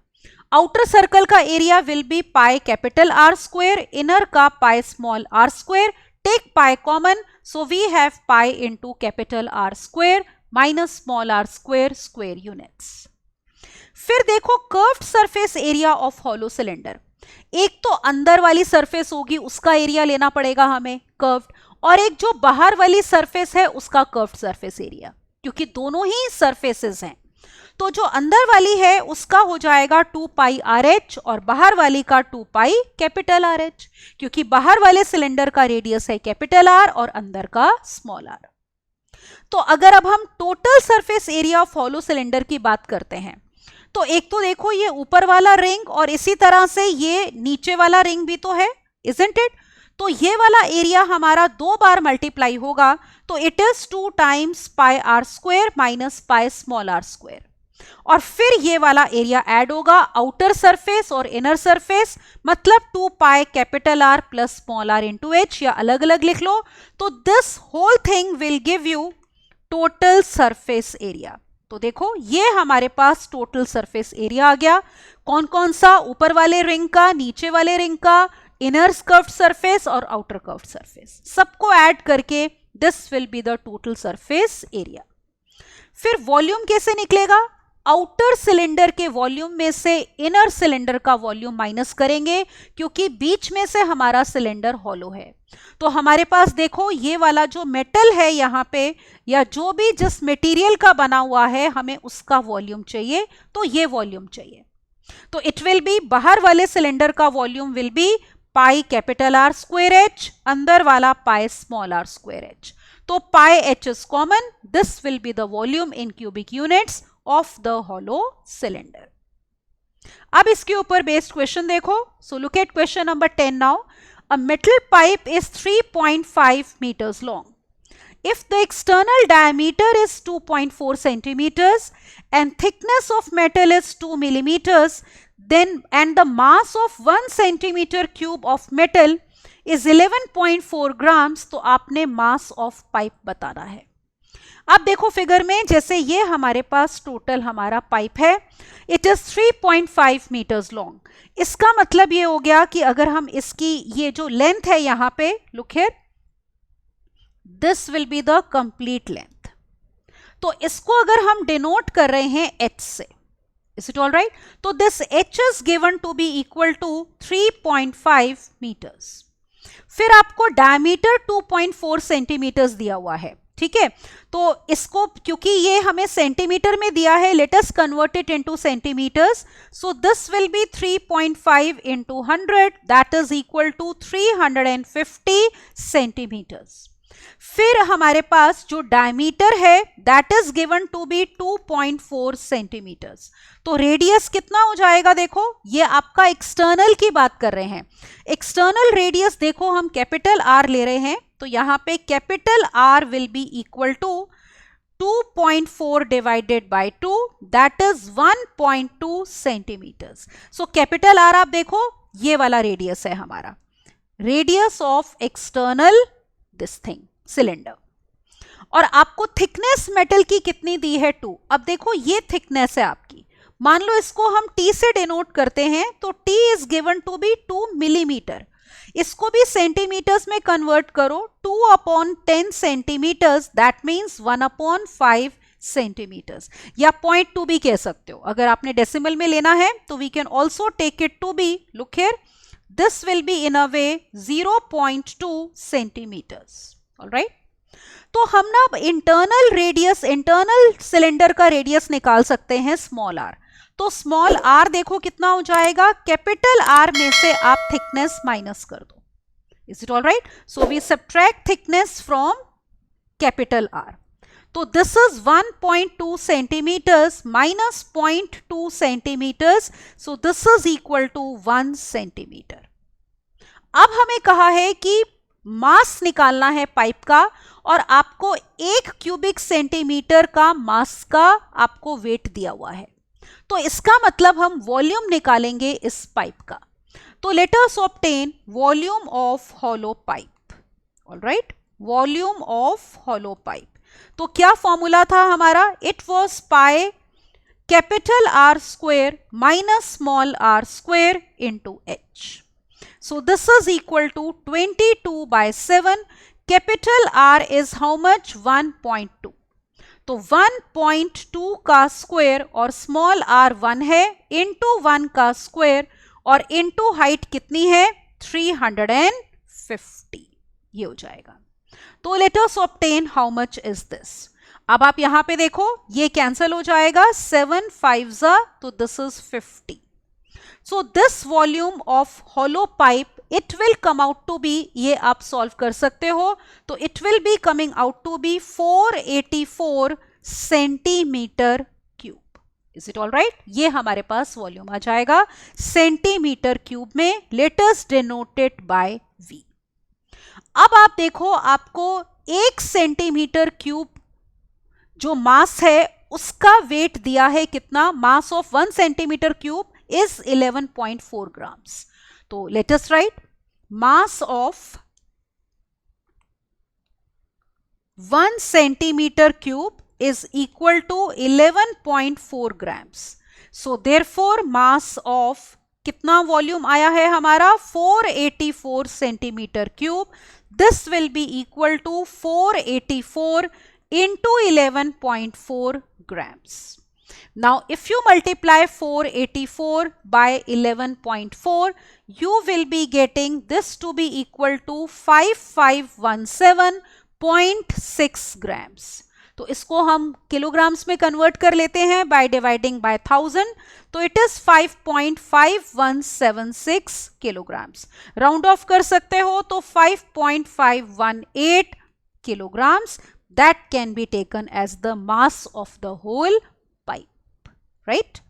आउटर सर्कल का area will be pi capital R square, inner का pi small r square, take pi common, so we have pi into capital R square minus small r square square units. फिर देखो curved surface area of hollow cylinder, एक तो अंदर वाली surface होगी उसका area लेना पड़ेगा हमें कर्व्ड, और एक जो बाहर वाली सरफेस है उसका कर्व्ड सरफेस एरिया, क्योंकि दोनों ही सरफेसेस हैं। तो जो अंदर वाली है उसका हो जाएगा 2 पाई RH और बाहर वाली का 2 पाई कैपिटल RH, क्योंकि बाहर वाले सिलेंडर का रेडियस है कैपिटल R और अंदर का स्मॉल r। तो अगर अब हम total surface area of hollow cylinder की बात करते हैं, तो एक तो देखो ये ऊपर वाला रिंग और इसी तरह से ये नीचे वाला रिंग भी तो है, इजंट इट? तो ये वाला एरिया हमारा 2 बार मल्टीप्लाई होगा, तो it is 2 times pi are square minus pi small r square, और फिर ये वाला एरिया ऐड होगा आउटर सरफेस और इनर सरफेस, मतलब 2 pi capital R plus small r into H, या अलग अलग लिख लो। तो this whole thing will give you total surface area. तो देखो ये हमारे पास टोटल सरफेस एरिया आ गया, कौन कौन सा, ऊपर वाले रिंग का, नीचे वाले रिंग का, इनर कर्व्ड सरफेस और आउटर कर्व्ड सरफेस, सबको ऐड करके this will be the total surface area. फिर वॉल्यूम कैसे निकलेगा, आउटर सिलेंडर के वॉल्यूम में से इनर सिलेंडर का वॉल्यूम माइनस करेंगे, क्योंकि बीच में से हमारा सिलेंडर हॉलो है। तो हमारे पास देखो ये वाला जो मेटल है यहाँ पे, या जो भी जिस मटेरियल का बना हुआ है हमें उसका वॉल्यूम चाहिए, तो ये वॉल्यूम चाहिए। तो इट विल बी, बाहर वाले सिलेंडर का volume will be pi capital R square h, अंदर वाला pi small r square h. तो pi h is common, this will be the volume in cubic units of the hollow cylinder. अब इसके ऊपर based question देखो। So look at question number 10 now. A metal pipe is 3.5 meters long. If the external diameter is 2.4 centimeters and thickness of metal is 2 millimeters, then and the mass of 1 centimeter cube of metal is 11.4 grams, तो आपने mass of pipe बताना है। अब देखो figure में, जैसे ये हमारे पास टोटल हमारा पाइप है, इट इज 3.5 meters लॉन्ग। इसका मतलब ये हो गया कि अगर हम इसकी ये जो लेंथ है यहां पे, look here, this will be the complete length. तो इसको अगर हम डिनोट कर रहे हैं एच से, इज इट ऑल राइट? तो this H is given to be equal to 3.5 meters। फिर आपको डायमीटर 2.4 सेंटीमीटर्स दिया हुआ है, ठीक है? तो इसको, क्योंकि ये हमें सेंटीमीटर में दिया है, let us convert it into centimetres. So this will be 3.5 into 100, that is equal to 350 centimetres. फिर हमारे पास जो डायमीटर है that is given to be 2.4 centimetres. तो रेडियस कितना हो जाएगा? देखो, ये आपका एक्सटर्नल की बात कर रहे हैं। एक्सटर्नल रेडियस देखो, हम कैपिटल आर ले रहे हैं, तो यहां पे capital R will be equal to 2.4 divided by 2, that is 1.2 centimetres. So capital R आप देखो, ये वाला रेडियस है हमारा, radius of external this thing cylinder. और आपको थिकनेस मेटल की कितनी दी है? 2। अब देखो ये थिकनेस है आपकी, मान लो इसको हम T से डिनोट करते हैं, तो T is given to be 2 millimetre. इसको भी सेंटीमीटर्स में कन्वर्ट करो, 2/10 सेंटीमीटर्स, दैट मीन्स 1/5 सेंटीमीटर्स, या 0.2 भी कह सकते हो। अगर आपने डेसिमल में लेना है तो we can also take it to be, look here, this will be in a way 0.2 centimetres. Alright, तो हम ना इंटरनल रेडियस, इंटरनल सिलेंडर का रेडियस निकाल सकते हैं स्मॉल आर। तो स्मॉल आर देखो कितना हो जाएगा, कैपिटल आर में से आप थिकनेस माइनस कर दो। Is it all right? So we subtract thickness from capital R. तो this is 1.2 centimetres minus 0.2 centimetres, so this is equal to 1 centimetre. अब हमें कहा है कि मास निकालना है पाइप का, और आपको 1 क्यूबिक सेंटीमीटर का मास का आपको वेट दिया हुआ है। तो इसका मतलब हम वॉल्यूम निकालेंगे इस पाइप का। तो let us obtain volume of hollow pipe. Alright, volume of hollow pipe. तो क्या फॉर्मूला था हमारा? It was pi capital R square minus small r square into H. So this is equal to 22 by 7. Capital R is how much? 1.2. तो 1.2 का square और small r 1 है, into 1 का square और इंटू हाइट कितनी है? 350, ये हो जाएगा। तो let us obtain how much is this. अब आप यहां पे देखो, ये कैंसिल हो जाएगा, 7 5 तो this is 50। So this volume of hollow pipe, it will come out to be, ये आप सॉल्व कर सकते हो, तो it will be coming out to be 484 centimetre cube. Is it all right? ये हमारे पास वॉल्यूम आ जाएगा सेंटीमीटर क्यूब में। Let us denote it by V। अब आप देखो, आपको 1 सेंटीमीटर क्यूब जो मास है उसका वेट दिया है कितना? Mass of 1 centimetre cube is 11.4 grams. So let us write mass of 1 centimeter cube is equal to 11.4 grams. So therefore mass of कितना वॉल्यूम आया है हमारा? 484 centimetre cube. This will be equal to 484 into 11.4 grams. Now, if you multiply 484 by 11.4, you will be getting this to be equal to 5517.6 grams. तो इसको हम kilograms में convert कर लेते हैं बाय डिवाइडिंग बाय 1000, तो it is 5.5176 kilograms. Round of कर सकते हो तो 5.518 kilograms. That can be taken as the mass of the whole pipe, right?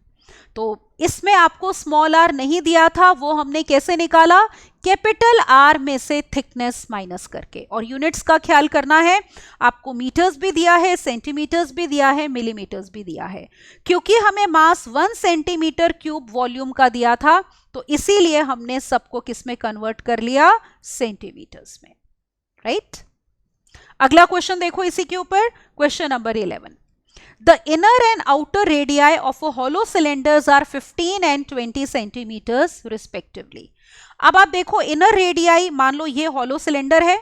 तो इसमें आपको स्मॉल आर नहीं दिया था, वो हमने कैसे निकाला? कैपिटल आर में से थिकनेस माइनस करके। और यूनिट्स का ख्याल करना है, आपको मीटर्स भी दिया है, सेंटीमीटर्स भी दिया है, मिलीमीटर्स भी दिया है। क्योंकि हमें मास 1 सेंटीमीटर क्यूब वॉल्यूम का दिया था, तो इसीलिए हमने सबको किस में कन्वर्ट कर लिया? सेंटीमीटर्स में, राइट? अगला क्वेश्चन देखो इसी के ऊपर, question number 11. The inner and outer radii of a hollow cylinders are 15 and 20 centimeters respectively. अब आप देखो इनर रेडियाई, मान लो ये हॉलो सिलेंडर है,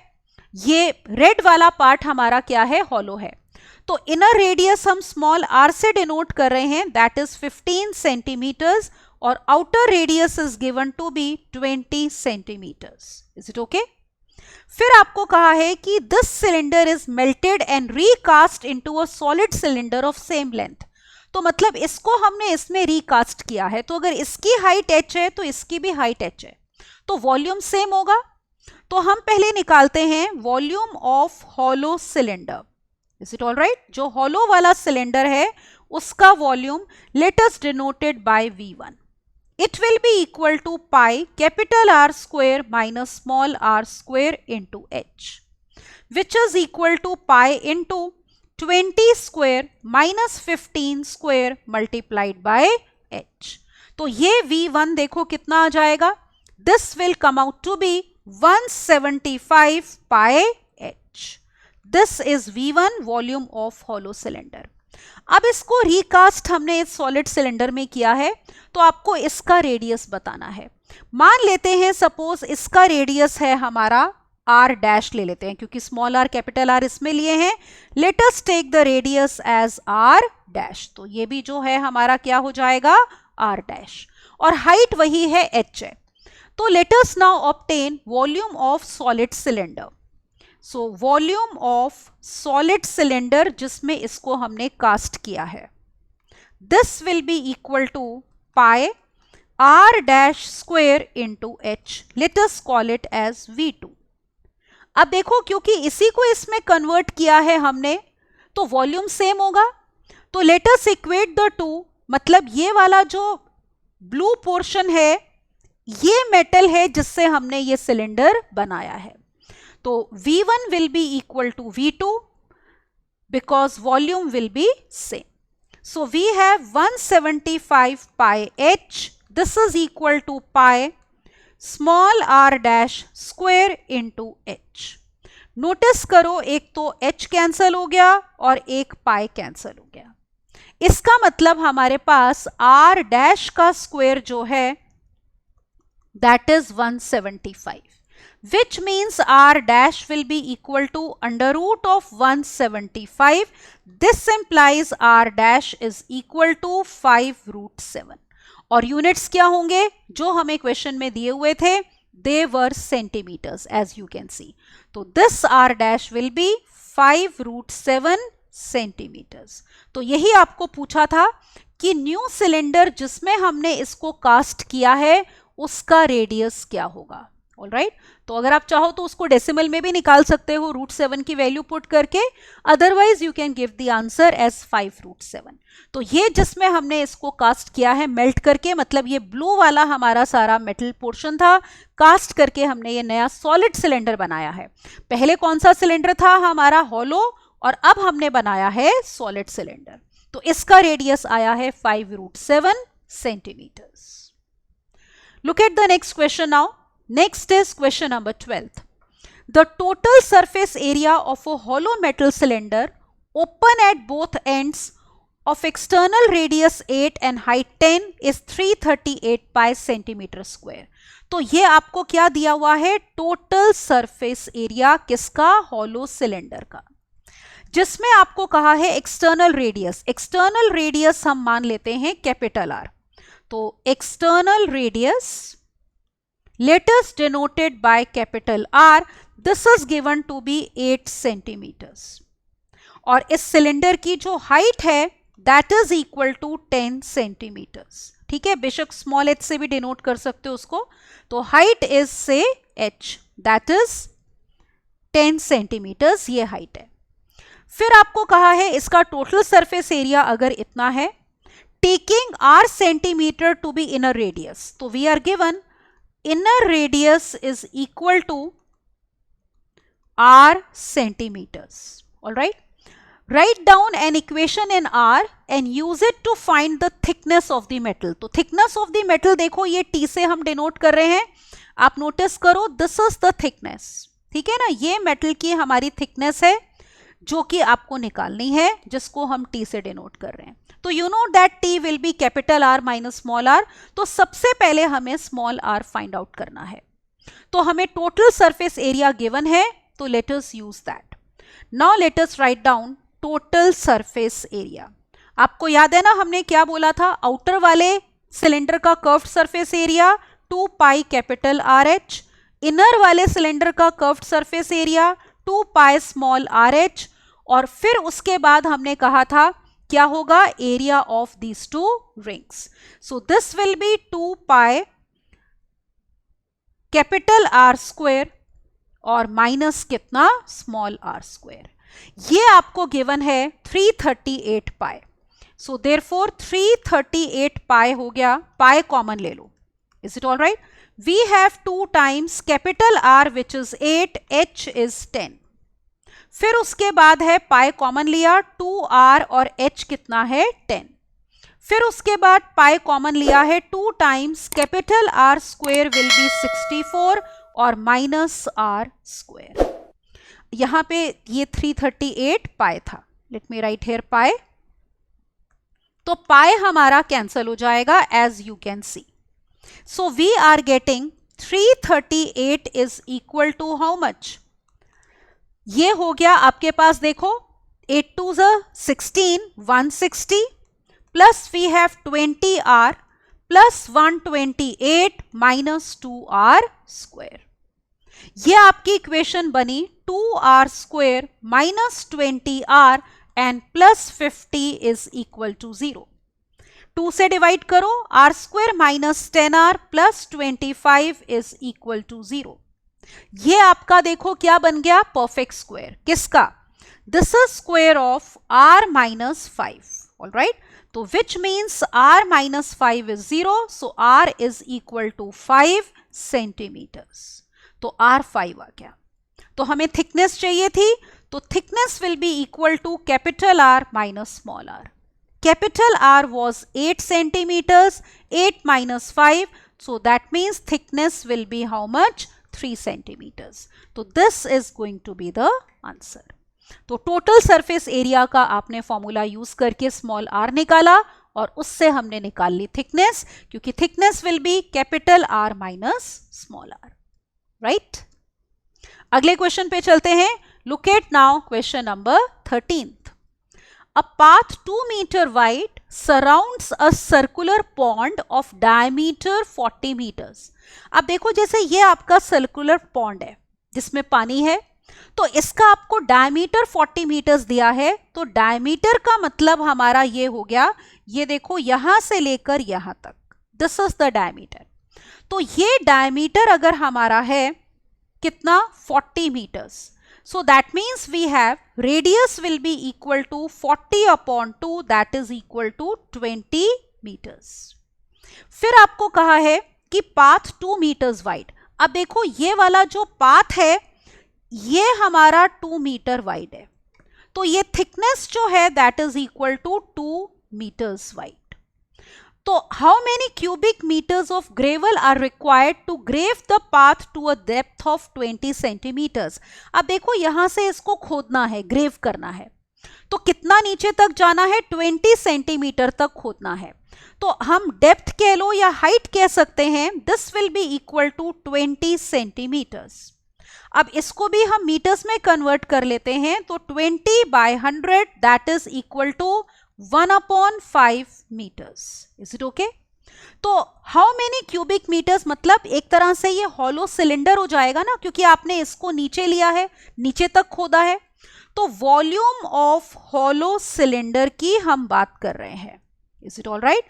ये रेड वाला पार्ट हमारा क्या है? हॉलो है। तो इनर रेडियस हम स्मॉल आर से डिनोट कर रहे हैं, दैट इज 15 सेंटीमीटर्स, और outer radius is given to be 20 centimetres. Is it okay? फिर आपको कहा है कि this cylinder is melted and recast into a solid cylinder of same length. तो मतलब इसको हमने इसमें रीकास्ट किया है, तो अगर इसकी हाइट h है तो इसकी भी हाइट h है, तो वॉल्यूम सेम होगा। तो हम पहले निकालते हैं volume of hollow cylinder. Is it all right? जो हॉलो वाला सिलेंडर है उसका volume let us denoted by V1. It will be equal to pi capital R square minus small r square into h, which is equal to pi into 20 square minus 15 square multiplied by h. तो ये V1 देखो कितना आ जाएगा? This will come out to be 175 pi h. This is V1 volume of hollow cylinder. अब इसको recast हमने इस सॉलिड सिलेंडर में किया है, तो आपको इसका रेडियस बताना है। मान लेते हैं सपोज इसका रेडियस है हमारा r डैश, ले लेते हैं क्योंकि स्मॉल r कैपिटल R इसमें लिए हैं। Let us take the radius as r dash, तो ये भी जो है हमारा क्या हो जाएगा? r डैश, और हाइट वही है h है। तो let us now obtain volume of solid cylinder. So volume of solid cylinder जिसमें इसको हमने कास्ट किया है, this will be equal to pi r dash square into h, let us call it as V2। अब देखो क्योंकि इसी को इसमें कन्वर्ट किया है हमने, तो वॉल्यूम सेम होगा। तो let us equate the two, मतलब ये वाला जो ब्लू पोर्शन है ये मेटल है जिससे हमने ये सिलेंडर बनाया है। तो V1 will be equal to V2 because volume will be same. So we have 175 pi h. This is equal to pi small r dash square into h. Notice करो एक तो h कैंसल हो गया और एक pi कैंसल हो गया। इसका मतलब हमारे पास r डैश का स्क्वायर जो है that is 175. Which means r dash will be equal to under root of 175. This implies r dash is equal to 5 root 7. और यूनिट्स क्या होंगे जो हमें क्वेश्चन में दिए हुए थे? They were centimeters as you can see. तो this r dash will be 5 root 7 centimeters. तो यही आपको पूछा था कि न्यू सिलेंडर जिसमें हमने इसको कास्ट किया है उसका रेडियस क्या होगा। ऑलराइट, तो अगर आप चाहो तो उसको डेसिमल में भी निकाल सकते हो रूट 7 की वैल्यू पुट करके, otherwise you can give the answer as 5 root 7। तो ये जिसमें हमने इसको कास्ट किया है मेल्ट करके, मतलब ये ब्लू वाला हमारा सारा मेटल पोर्शन था, कास्ट करके हमने ये नया सॉलिड सिलेंडर बनाया है। पहले कौन सा सिलेंडर था हमारा? हॉलो, और अब हमने बनाया है सॉलिड सिलेंडर। तो इसका रेडियस आया है 5 root 7 centimetres. Look at the next question now. Next is question number 12. The total surface area of a hollow metal cylinder open at both ends of external radius 8 and height 10 is 338 pi centimeter square. तो ये आपको क्या दिया हुआ है? Total surface area किसका? Hollow cylinder का, जिसमें आपको कहा है एक्सटर्नल रेडियस। एक्सटर्नल रेडियस हम मान लेते हैं कैपिटल आर। तो external radius let us denoted by capital R, this is given to be 8 centimeters, और इस सिलेंडर की जो हाइट है that is equal to 10 centimeters। ठीक है, बेशक स्मॉल h से भी डिनोट कर सकते हो उसको। तो हाइट इज से h, that is 10 सेंटीमीटर्स ये हाइट है। फिर आपको कहा है इसका टोटल सरफेस एरिया अगर इतना है, taking r centimetre to be inner radius, तो we are given inner radius is equal to r centimeters. All right. Write down an equation in R and use it to find the thickness of the metal. तो thickness of the metal देखो ये T से हम denote कर रहे हैं, आप notice करो this is the thickness, ठीक है ना, ये मेटल की हमारी थिकनेस है जो कि आपको निकालनी है, जिसको हम T से डिनोट कर रहे हैं। तो you know that T will B capital R minus small r, तो सबसे पहले हमें स्मॉल r फाइंड आउट करना है। तो हमें टोटल सरफेस एरिया गिवन है, तो let us use that. Now let us write down total surface area. आपको याद है ना हमने क्या बोला था, आउटर वाले सिलेंडर का curved surface area 2 pi capital RH, inner वाले सिलेंडर का curved surface area 2 pi small RH, और फिर उसके बाद हमने कहा था क्या होगा, area of these two rings. So this will B 2 pi capital R square और माइनस कितना, स्मॉल r स्क्वायर। ये आपको गिवन है 338 पाई। सो देयरफॉर 338 पाई हो गया, पाई कॉमन ले लो, is it all right. We have 2 times capital R which is 8, H is 10। फिर उसके बाद है पाई कॉमन लिया, 2R और H कितना है 10। फिर उसके बाद पाई कॉमन लिया है 2 times capital R square will be 64 और माइनस r स्क्वायर। यहां पे ये 338 पाई था, let me write here pi, तो पाई हमारा कैंसल हो जाएगा as you can see. So we are getting 338 is equal to how much, ये हो गया आपके पास देखो 8 2 16, 160 plus we have 20r plus 128 minus 2r square. ये आपकी इक्वेशन बनी 2r square minus 20r and plus 50 is equal to 0। 2 से divide करो, r square minus 10r plus 25 is equal to 0। ये आपका देखो क्या बन गया, परफेक्ट स्क्वायर। किसका, this is square of r minus 5, all right. तो which means r minus 5 is 0, सो r is equal to 5 centimetres. तो r 5 आ गया। तो हमें थिकनेस चाहिए थी, तो thickness will be equal to capital R minus small r। Capital R was 8 centimeters, 8 minus 5, so that means thickness will be how much, 3 centimeters. तो this is going to be the answer. तो total surface area का आपने formula use करके small r निकाला और उससे हमने निकाल ली थिकनेस, क्योंकि thickness will B capital R minus small r, right. अगले क्वेश्चन पे चलते हैं। Look at now question number 13th. A path 2 meter wide surrounds a circular pond of diameter 40 meters. अब देखो जैसे ये आपका सर्कुलर पॉन्ड है जिसमें पानी है, तो इसका आपको डायमीटर 40 मीटर्स दिया है। तो डायमीटर का मतलब हमारा ये हो गया, ये देखो यहां से लेकर यहां तक, दिस इज द डायमीटर। तो ये डायमीटर अगर हमारा है कितना, 40 metres, so that means we have radius will be equal to 40 upon 2, that is equal to 20 meters. फिर आपको कहा है कि पाथ 2 meters wide. अब देखो ये वाला जो पाथ है ये हमारा 2 मीटर वाइड है, तो ये थिकनेस जो है that is equal to 2 meters wide. तो how many cubic meters of gravel are required to grave the path to a depth of 20 centimeters? अब देखो यहां से इसको खोदना है, ग्रेव करना है, तो कितना नीचे तक जाना है, 20 सेंटीमीटर तक खोदना है। तो हम डेप्थ कह लो या हाइट कह सकते हैं, this will be equal to 20 centimetres. अब इसको भी हम मीटर्स में कन्वर्ट कर लेते हैं, तो 20 by 100 that is equal to 1/5 meters. Is it okay? तो हाउ मेनी क्यूबिक मीटर्स, मतलब एक तरह से ये हॉलो सिलेंडर हो जाएगा ना, क्योंकि आपने इसको नीचे लिया है, नीचे तक खोदा है। तो वॉल्यूम ऑफ हॉलो सिलेंडर की हम बात कर रहे हैं, इज इट ऑल राइट।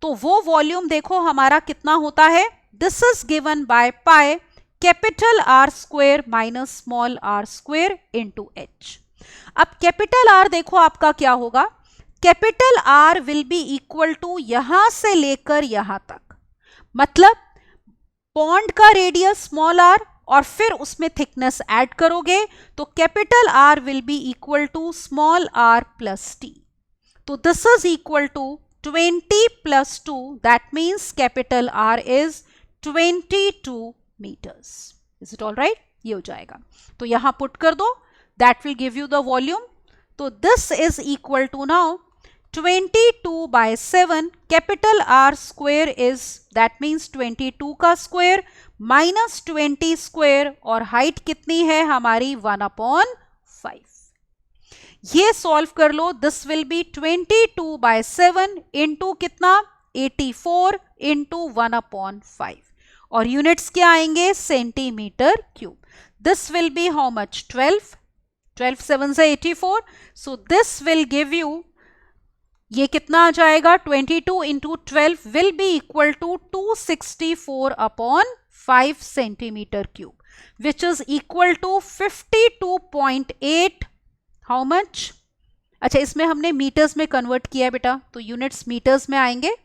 तो वो वॉल्यूम देखो हमारा कितना होता है, this is given by pi capital R square minus small r square into H. अब कैपिटल आर देखो आपका क्या होगा, capital R will be equal to यहां से लेकर यहां तक, मतलब पॉन्ड का रेडियस स्मॉल आर और फिर उसमें थिकनेस ऐड करोगे तो capital R will be equal to small r plus t. तो this is equal to 20 plus 2, that means capital R is 22 meters. Is it all right? ये हो जाएगा, तो यहां पुट कर दो, that will give you the volume. तो this is equal to now 22 by 7, capital R square is, that means 22 का square minus 20 square और height कितनी है हमारी 1/5. ये सॉल्व कर लो, this will be 22 by 7 into कितना 84 into 1/5 और यूनिट्स क्या आएंगे centimetre cube. This will be how much 12, 12 7 से 84. So this will give you, ये कितना आ जाएगा 22 into 12 will be equal to 264/5 centimetre cube which is equal to 52.8 how much. अच्छा इसमें हमने मीटर्स में कन्वर्ट किया है बेटा, तो यूनिट्स मीटर्स में आएंगे,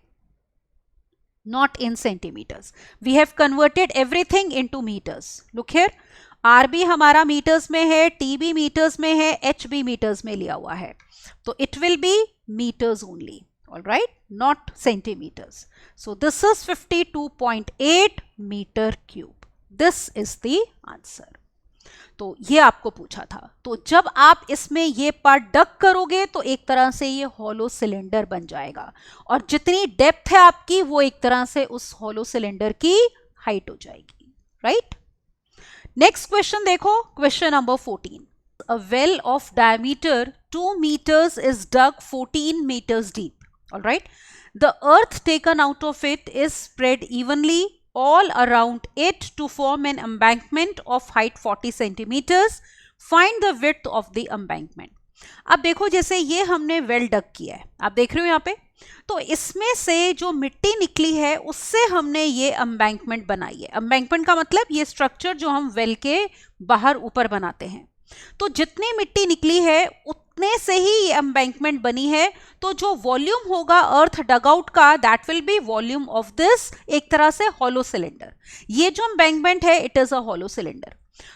not in centimeters. We have converted everything into meters. Look here, R भी हमारा meters में है, T भी meters में है, H भी meters में लिया हुआ है, तो it will be meters only, all right, not centimeters. So this is 52.8 meter cube. This is the answer. तो ये आपको पूछा था, तो जब आप इसमें ये पार्ट डक करोगे तो एक तरह से ये हॉलो सिलेंडर बन जाएगा और जितनी डेप्थ है आपकी वो एक तरह से उस हॉलो सिलेंडर की हाइट हो जाएगी, राइट. नेक्स्ट क्वेश्चन देखो, question number 14. A well of diameter 2 meters is dug 14 meters deep. All right. The earth taken out of it is spread evenly all around it to form an embankment of height 40 centimeters. Find the width of the embankment. अब देखो जैसे ये हमने well डग किया है, आप देख रहे हो यहाँ पे, तो इसमें से जो मिट्टी निकली है उससे हमने ये एम्बैंकमेंट बनाई है. एम्बैंकमेंट का मतलब ये स्ट्रक्चर जो हम वेल के बाहर ऊपर बनाते हैं, तो जितनी मिट्टी निकली है उतने से ही ये एम्बैंकमेंट बनी है. तो जो वॉल्यूम होगा अर्थ डगआउट का, that will be volume of this एक तरह से हॉलो सिलेंडर. ये जो एम्बैंकमेंट है it is a hollow cylinder.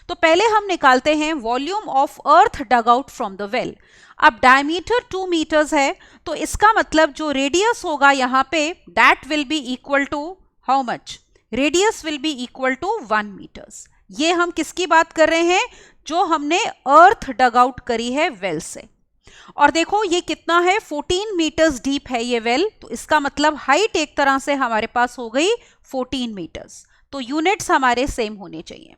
तो पहले हम निकालते हैं volume of earth dugout from the well. अब डायमीटर 2 मीटर्स है, तो इसका मतलब जो रेडियस होगा यहाँ पे that will be equal to how much, radius will be equal to 1 metres. ये हम किसकी बात कर रहे हैं, जो हमने अर्थ डगआउट करी है वेल से. और देखो ये कितना है 14 मीटर्स डीप है ये वेल, तो इसका मतलब हाइट एक तरह से हमारे पास हो गई 14 मीटर्स. तो यूनिट्स हमारे सेम होने चाहिए.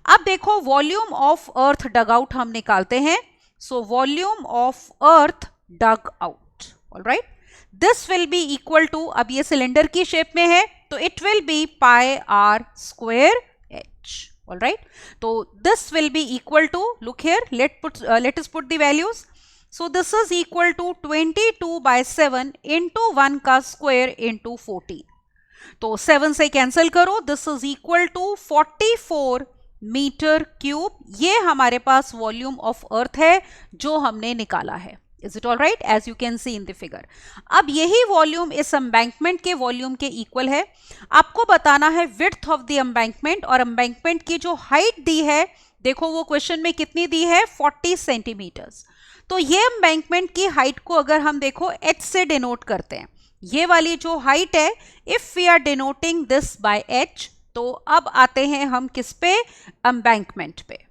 अब देखो वॉल्यूम ऑफ अर्थ डगआउट हम निकालते हैं. So volume of earth dug out, alright, this will be equal to, अब ये सिलेंडर की शेप में है तो it will be pi are square H. All right, so this will be equal to, look here, let us put the values. So this is equal to 22 by 7 into 1 का square into 14. तो 7 से cancel करो, this is equal to 44 metre cube. ये हमारे पास volume of अर्थ है जो हमने निकाला है. Is it all right? As you can see in the figure. अब यही वॉल्यूम इस एम्बैंकमेंट के वॉल्यूम के इक्वल है. आपको बताना है विड्थ ऑफ द एम्बैंकमेंट, और एम्बैंकमेंट की जो हाइट दी है, देखो वो क्वेश्चन में कितनी दी है 40 सेंटीमीटर्स. तो ये एम्बैंकमेंट की हाइट को अगर हम देखो h से डिनोट करते हैं, ये वाली जो हाइट है, if we are denoting this by h, तो अब आते हैं हम किस पे, एम्बैंकमेंट पे.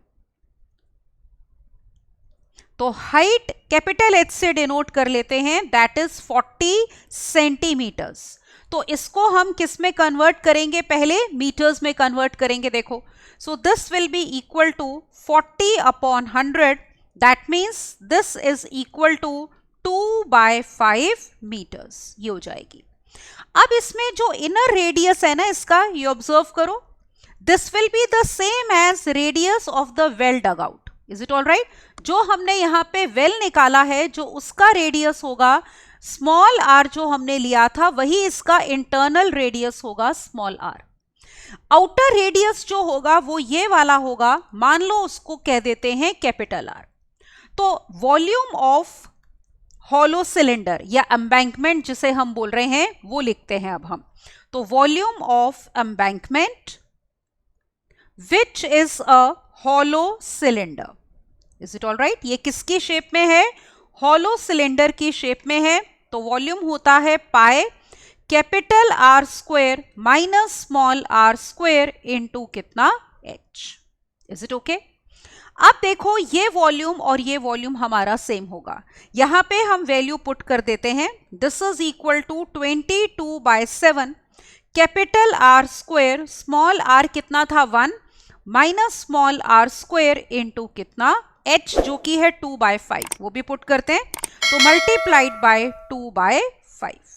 तो हाइट कैपिटल H से डिनोट कर लेते हैं, दैट इज 40 सेंटीमीटर्स. तो इसको हम किस में कन्वर्ट करेंगे, पहले मीटर्स में कन्वर्ट करेंगे. देखो, so this will be equal to 40/100, that means this is equal to 2/5 metres. ये हो जाएगी. अब इसमें जो इनर रेडियस है ना इसका, ये ऑब्जर्व करो, this will be the same as radius of the well dug out. Is it all right? जो हमने यहाँ पे वेल निकाला है, जो उसका रेडियस होगा स्मॉल आर जो हमने लिया था, वही इसका इंटरनल रेडियस होगा स्मॉल आर. आउटर रेडियस जो होगा वो ये वाला होगा, मान लो उसको कह देते हैं कैपिटल आर। तो वॉल्यूम ऑफ हॉलो सिलेंडर या एम्बैंकमेंट जिसे हम बोल रहे हैं वो लिखते हैं अब हम। तो volume of embankment which is a hollow cylinder, is it all right? ये किसकी शेप में है? हॉलो सिलेंडर की शेप में है। तो वॉल्यूम होता है pi capital R square minus small r square into कितना? एच। Is it okay? अब देखो ये वॉल्यूम और ये वॉल्यूम हमारा सेम होगा, यहां पे हम वैल्यू पुट कर देते हैं। This is equal to 22/7 capital R square, small r कितना था 1, minus small r square into कितना? h जो कि है 2/5, वो भी पुट करते हैं। तो multiplied by 2/5।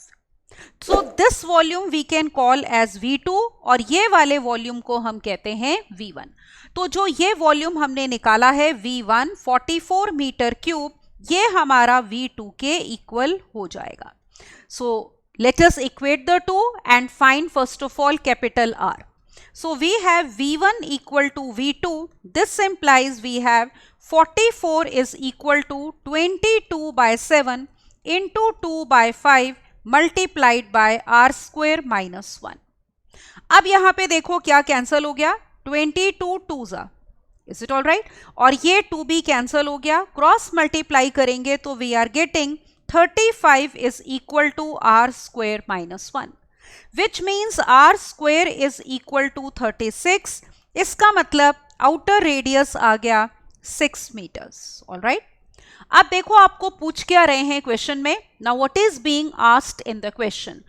So this volume we can call as V2 और ये वाले वॉल्यूम को हम कहते हैं V1। तो जो ये वॉल्यूम हमने निकाला है V1 44 मीटर क्यूब, ये हमारा V2 के इक्वल हो जाएगा। सो let us equate the two and find first of all capital R. So we have V1 equal to V2. This implies we have 44 is equal to 22/7 into 2/5 multiplied by R square minus 1. अब यहां पे देखो क्या cancel हो गया, 22 2s, is it all right? और ये 2 भी कैंसल हो गया, क्रॉस मल्टीप्लाई करेंगे तो we are getting 35 is equal to R square minus 1, which means R square is equal to 36. इसका मतलब आउटर रेडियस आ गया 6 मीटर्स। ऑल राइट, अब देखो आपको पूछ क्या रहे हैं क्वेश्चन में। Now what is being asked in the question,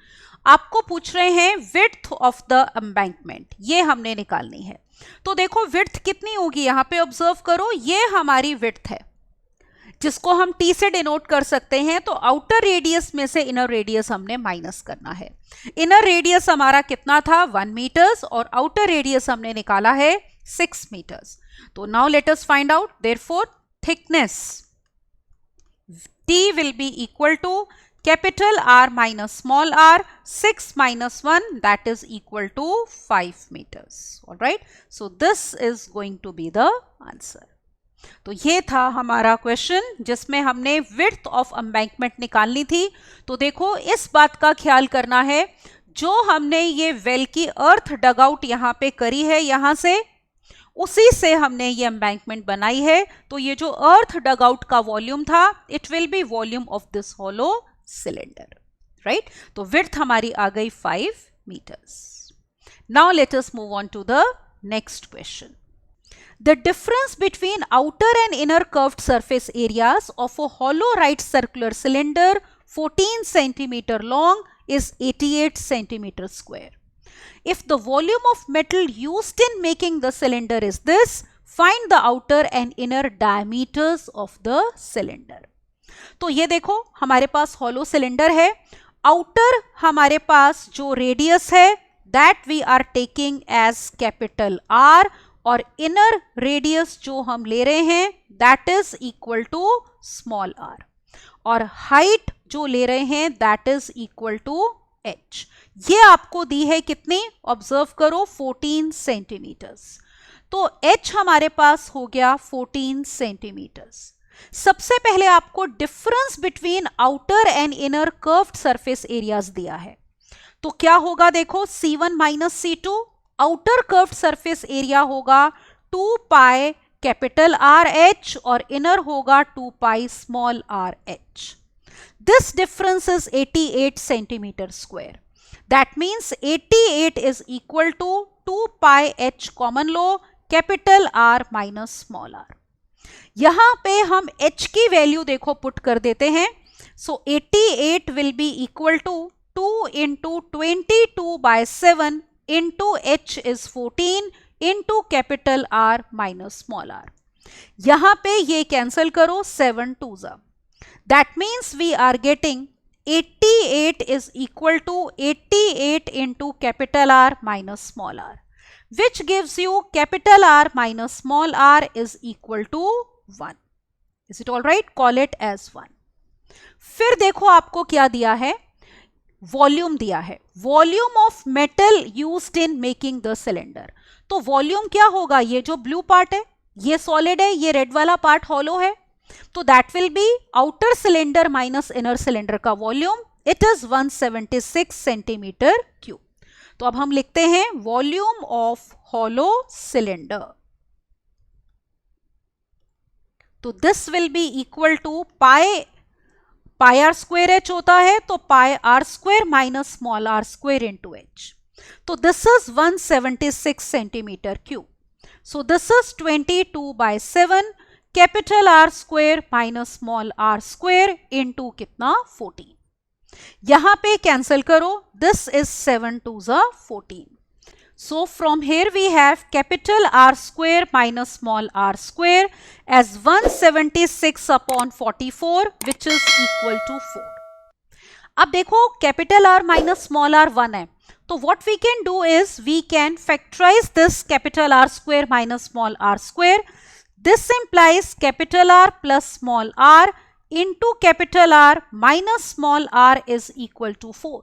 आपको पूछ रहे हैं विड्थ ऑफ द एम्बैंकमेंट, ये हमने निकालनी है। तो देखो विड्थ कितनी होगी, यहां पे ऑब्जर्व करो, ये हमारी विड्थ है जिसको हम टी से डिनोट कर सकते हैं। तो आउटर रेडियस में से इनर रेडियस हमने माइनस करना है। इनर रेडियस हमारा कितना था 1 मीटर्स और आउटर रेडियस हमने निकाला है 6 मीटर्स। तो now let us find out, therefore thickness T will be equal to capital R minus small r, 6 minus 1 that is equal to 5 meters. All right, so this is going to be the answer. तो ये था हमारा question जिसमें हमने width of embankment निकालनी थी। तो देखो इस बात का ख्याल करना है, जो हमने ये वेल की अर्थ डगआउट यहाँ पे करी है, यहाँ से उसी से हमने ये एम्बैंकमेंट बनाई है। तो ये जो अर्थ डगआउट का वॉल्यूम था, it will be volume of this hollow cylinder, right? तो विड्थ हमारी आ गई 5 metres. Now let us move on to the next question. The difference between outer and inner curved surface areas of a hollow right circular cylinder 14 centimeter long is 88 centimeter square. If the volume of metal used in making the cylinder is this, find the outer and inner diameters of the cylinder. तो ये देखो हमारे पास hollow cylinder है, outer हमारे पास जो radius है that we are taking as capital R और इनर रेडियस जो हम ले रहे हैं that is equal to small R, और हाइट जो ले रहे हैं that is equal to H. ये आपको दी है कितनी, ऑब्जर्व करो 14 सेंटीमीटर्स। तो एच हमारे पास हो गया 14 सेंटीमीटर्स। सबसे पहले आपको difference between outer and inner curved surface areas दिया है। तो क्या होगा देखो, C1 minus C2, outer curved surface area होगा 2 पाई कैपिटल आर एच और इनर होगा 2 pi small R H. This difference is 88 centimetre square. That means 88 is equal to 2 pi H common लो capital R minus small R. यहां पे हम h की value देखो put कर देते हैं। So 88 will be equal to 2 into 22/7 into h is 14 into capital R minus small r. यहां पे ये कैंसल करो, 7 2s. That means we are getting 88 is equal to 88 into capital R minus small r, which gives you capital R minus small r is equal to 1. Is it all right? Call it as 1. फिर देखो आपको क्या दिया है, volume दिया है, volume of metal used in making the cylinder. तो volume क्या होगा, ये जो ब्लू पार्ट है ये सॉलिड है, ये रेड वाला पार्ट हॉलो है, तो that will be outer cylinder minus inner cylinder का volume, it is 176 centimetre cube. तो अब हम लिखते हैं वॉल्यूम ऑफ हॉलो सिलेंडर, तो this will be equal to pi R square h होता है, तो pi R square minus small r square into h. तो this is 176 centimetre cube. So this is 22/7 capital R square minus small r square into कितना 14। यहां पे cancel करो, this is 7 2s are 14. So from here we have capital R square minus small r square as 176 upon 44 which is equal to 4. अब देखो capital R minus small r 1 है, तो what we can do is we can factorize this capital R square minus small r square. This implies capital R plus small r into capital R minus small r is equal to 4.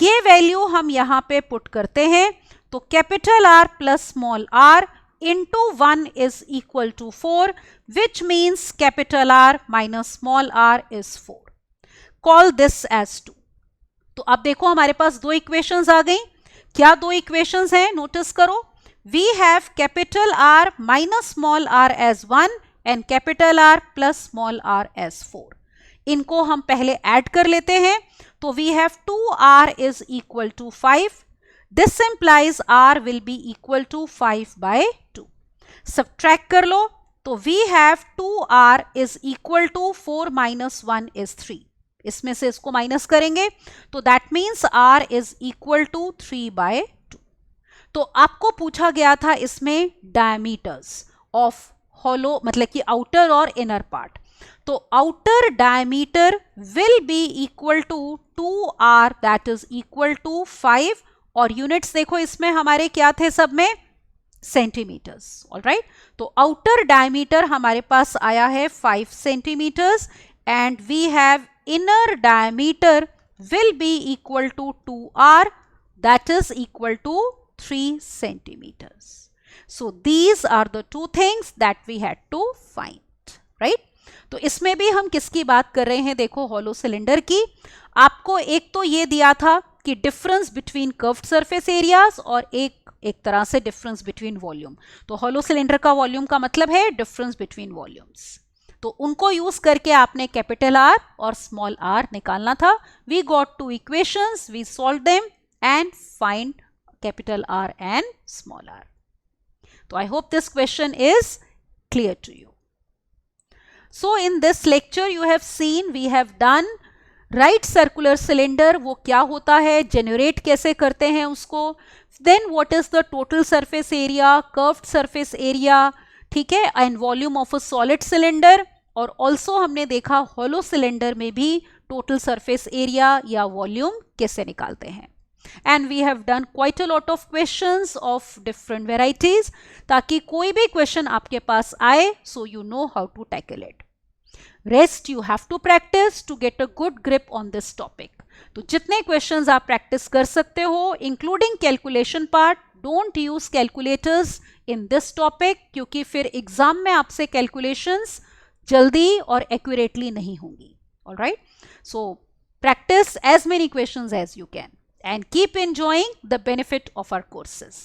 ये value हम यहाँ पे put करते हैं, तो capital R plus small r into 1 is equal to 4 which means capital R minus small r is 4. Call this as 2. तो अब देखो हमारे पास दो इक्वेशंस आ गई। क्या दो इक्वेशंस हैं, नोटिस करो। We have capital R minus small r as 1 and capital R plus small r as 4. इनको हम पहले ऐड कर लेते हैं, तो we have 2r is equal to 5. This implies r will be equal to 5/2. Subtract कर लो, तो we have 2r is equal to 4 minus 1 is 3. इसमें से इसको माइनस करेंगे, तो that means r is equal to 3/2. तो आपको पूछा गया था इसमें diameters of hollow, मतलब कि outer और inner part. तो outer diameter will be equal to 2r that is equal to 5. और यूनिट्स देखो इसमें हमारे क्या थे, सब में सेंटीमीटर्स. ऑलराइट, तो आउटर डायमीटर हमारे पास आया है 5 centimetres and we have inner diameter will be equal to 2r that is equal to 3 centimetres. So these are the two things that we had to find. Right, तो इसमें भी हम किसकी बात कर रहे हैं, देखो हॉलो सिलेंडर की. आपको एक तो ये दिया था कि difference between curved surface areas और एक तरह से डिफरेंस बिटवीन वॉल्यूम. तो हॉलो सिलेंडर का वॉल्यूम का मतलब है डिफरेंस बिटवीन वॉल्यूम्स. तो उनको यूज करके आपने कैपिटल आर और स्मॉल आर निकालना था. We got two equations, we solve them and find capital R and small r. तो I hope this question is clear to you. So in this lecture you have seen we have done right circular cylinder, वो क्या होता है, generate कैसे करते हैं उसको, then what is the total surface area, curved surface area, ठीक है, and volume of a solid cylinder. और ऑल्सो हमने देखा हॉलो सिलेंडर में भी टोटल सरफेस एरिया या वॉल्यूम कैसे निकालते हैं. And we have done quite a lot of questions of different varieties, ताकि कोई भी क्वेश्चन आपके पास आए so you know how to tackle it. Rest you have to practice to get a good grip on this topic. तो जितने questions आप practice कर सकते हो including calculation part, don't use calculators in this topic क्योंकि फिर exam में आपसे calculations जल्दी और accurately नहीं होंगी. Alright, so practice as many questions as you can and keep enjoying the benefit of our courses.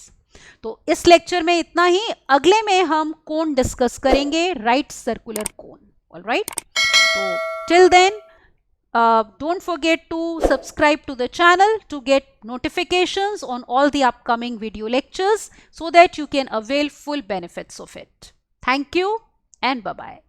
तो इस लेक्चर में इतना ही. अगले में हम कोन डिस्कस करेंगे, right circular cone. All right, so till then don't forget to subscribe to the channel to get notifications on all the upcoming video lectures so that you can avail full benefits of it. Thank you and bye bye.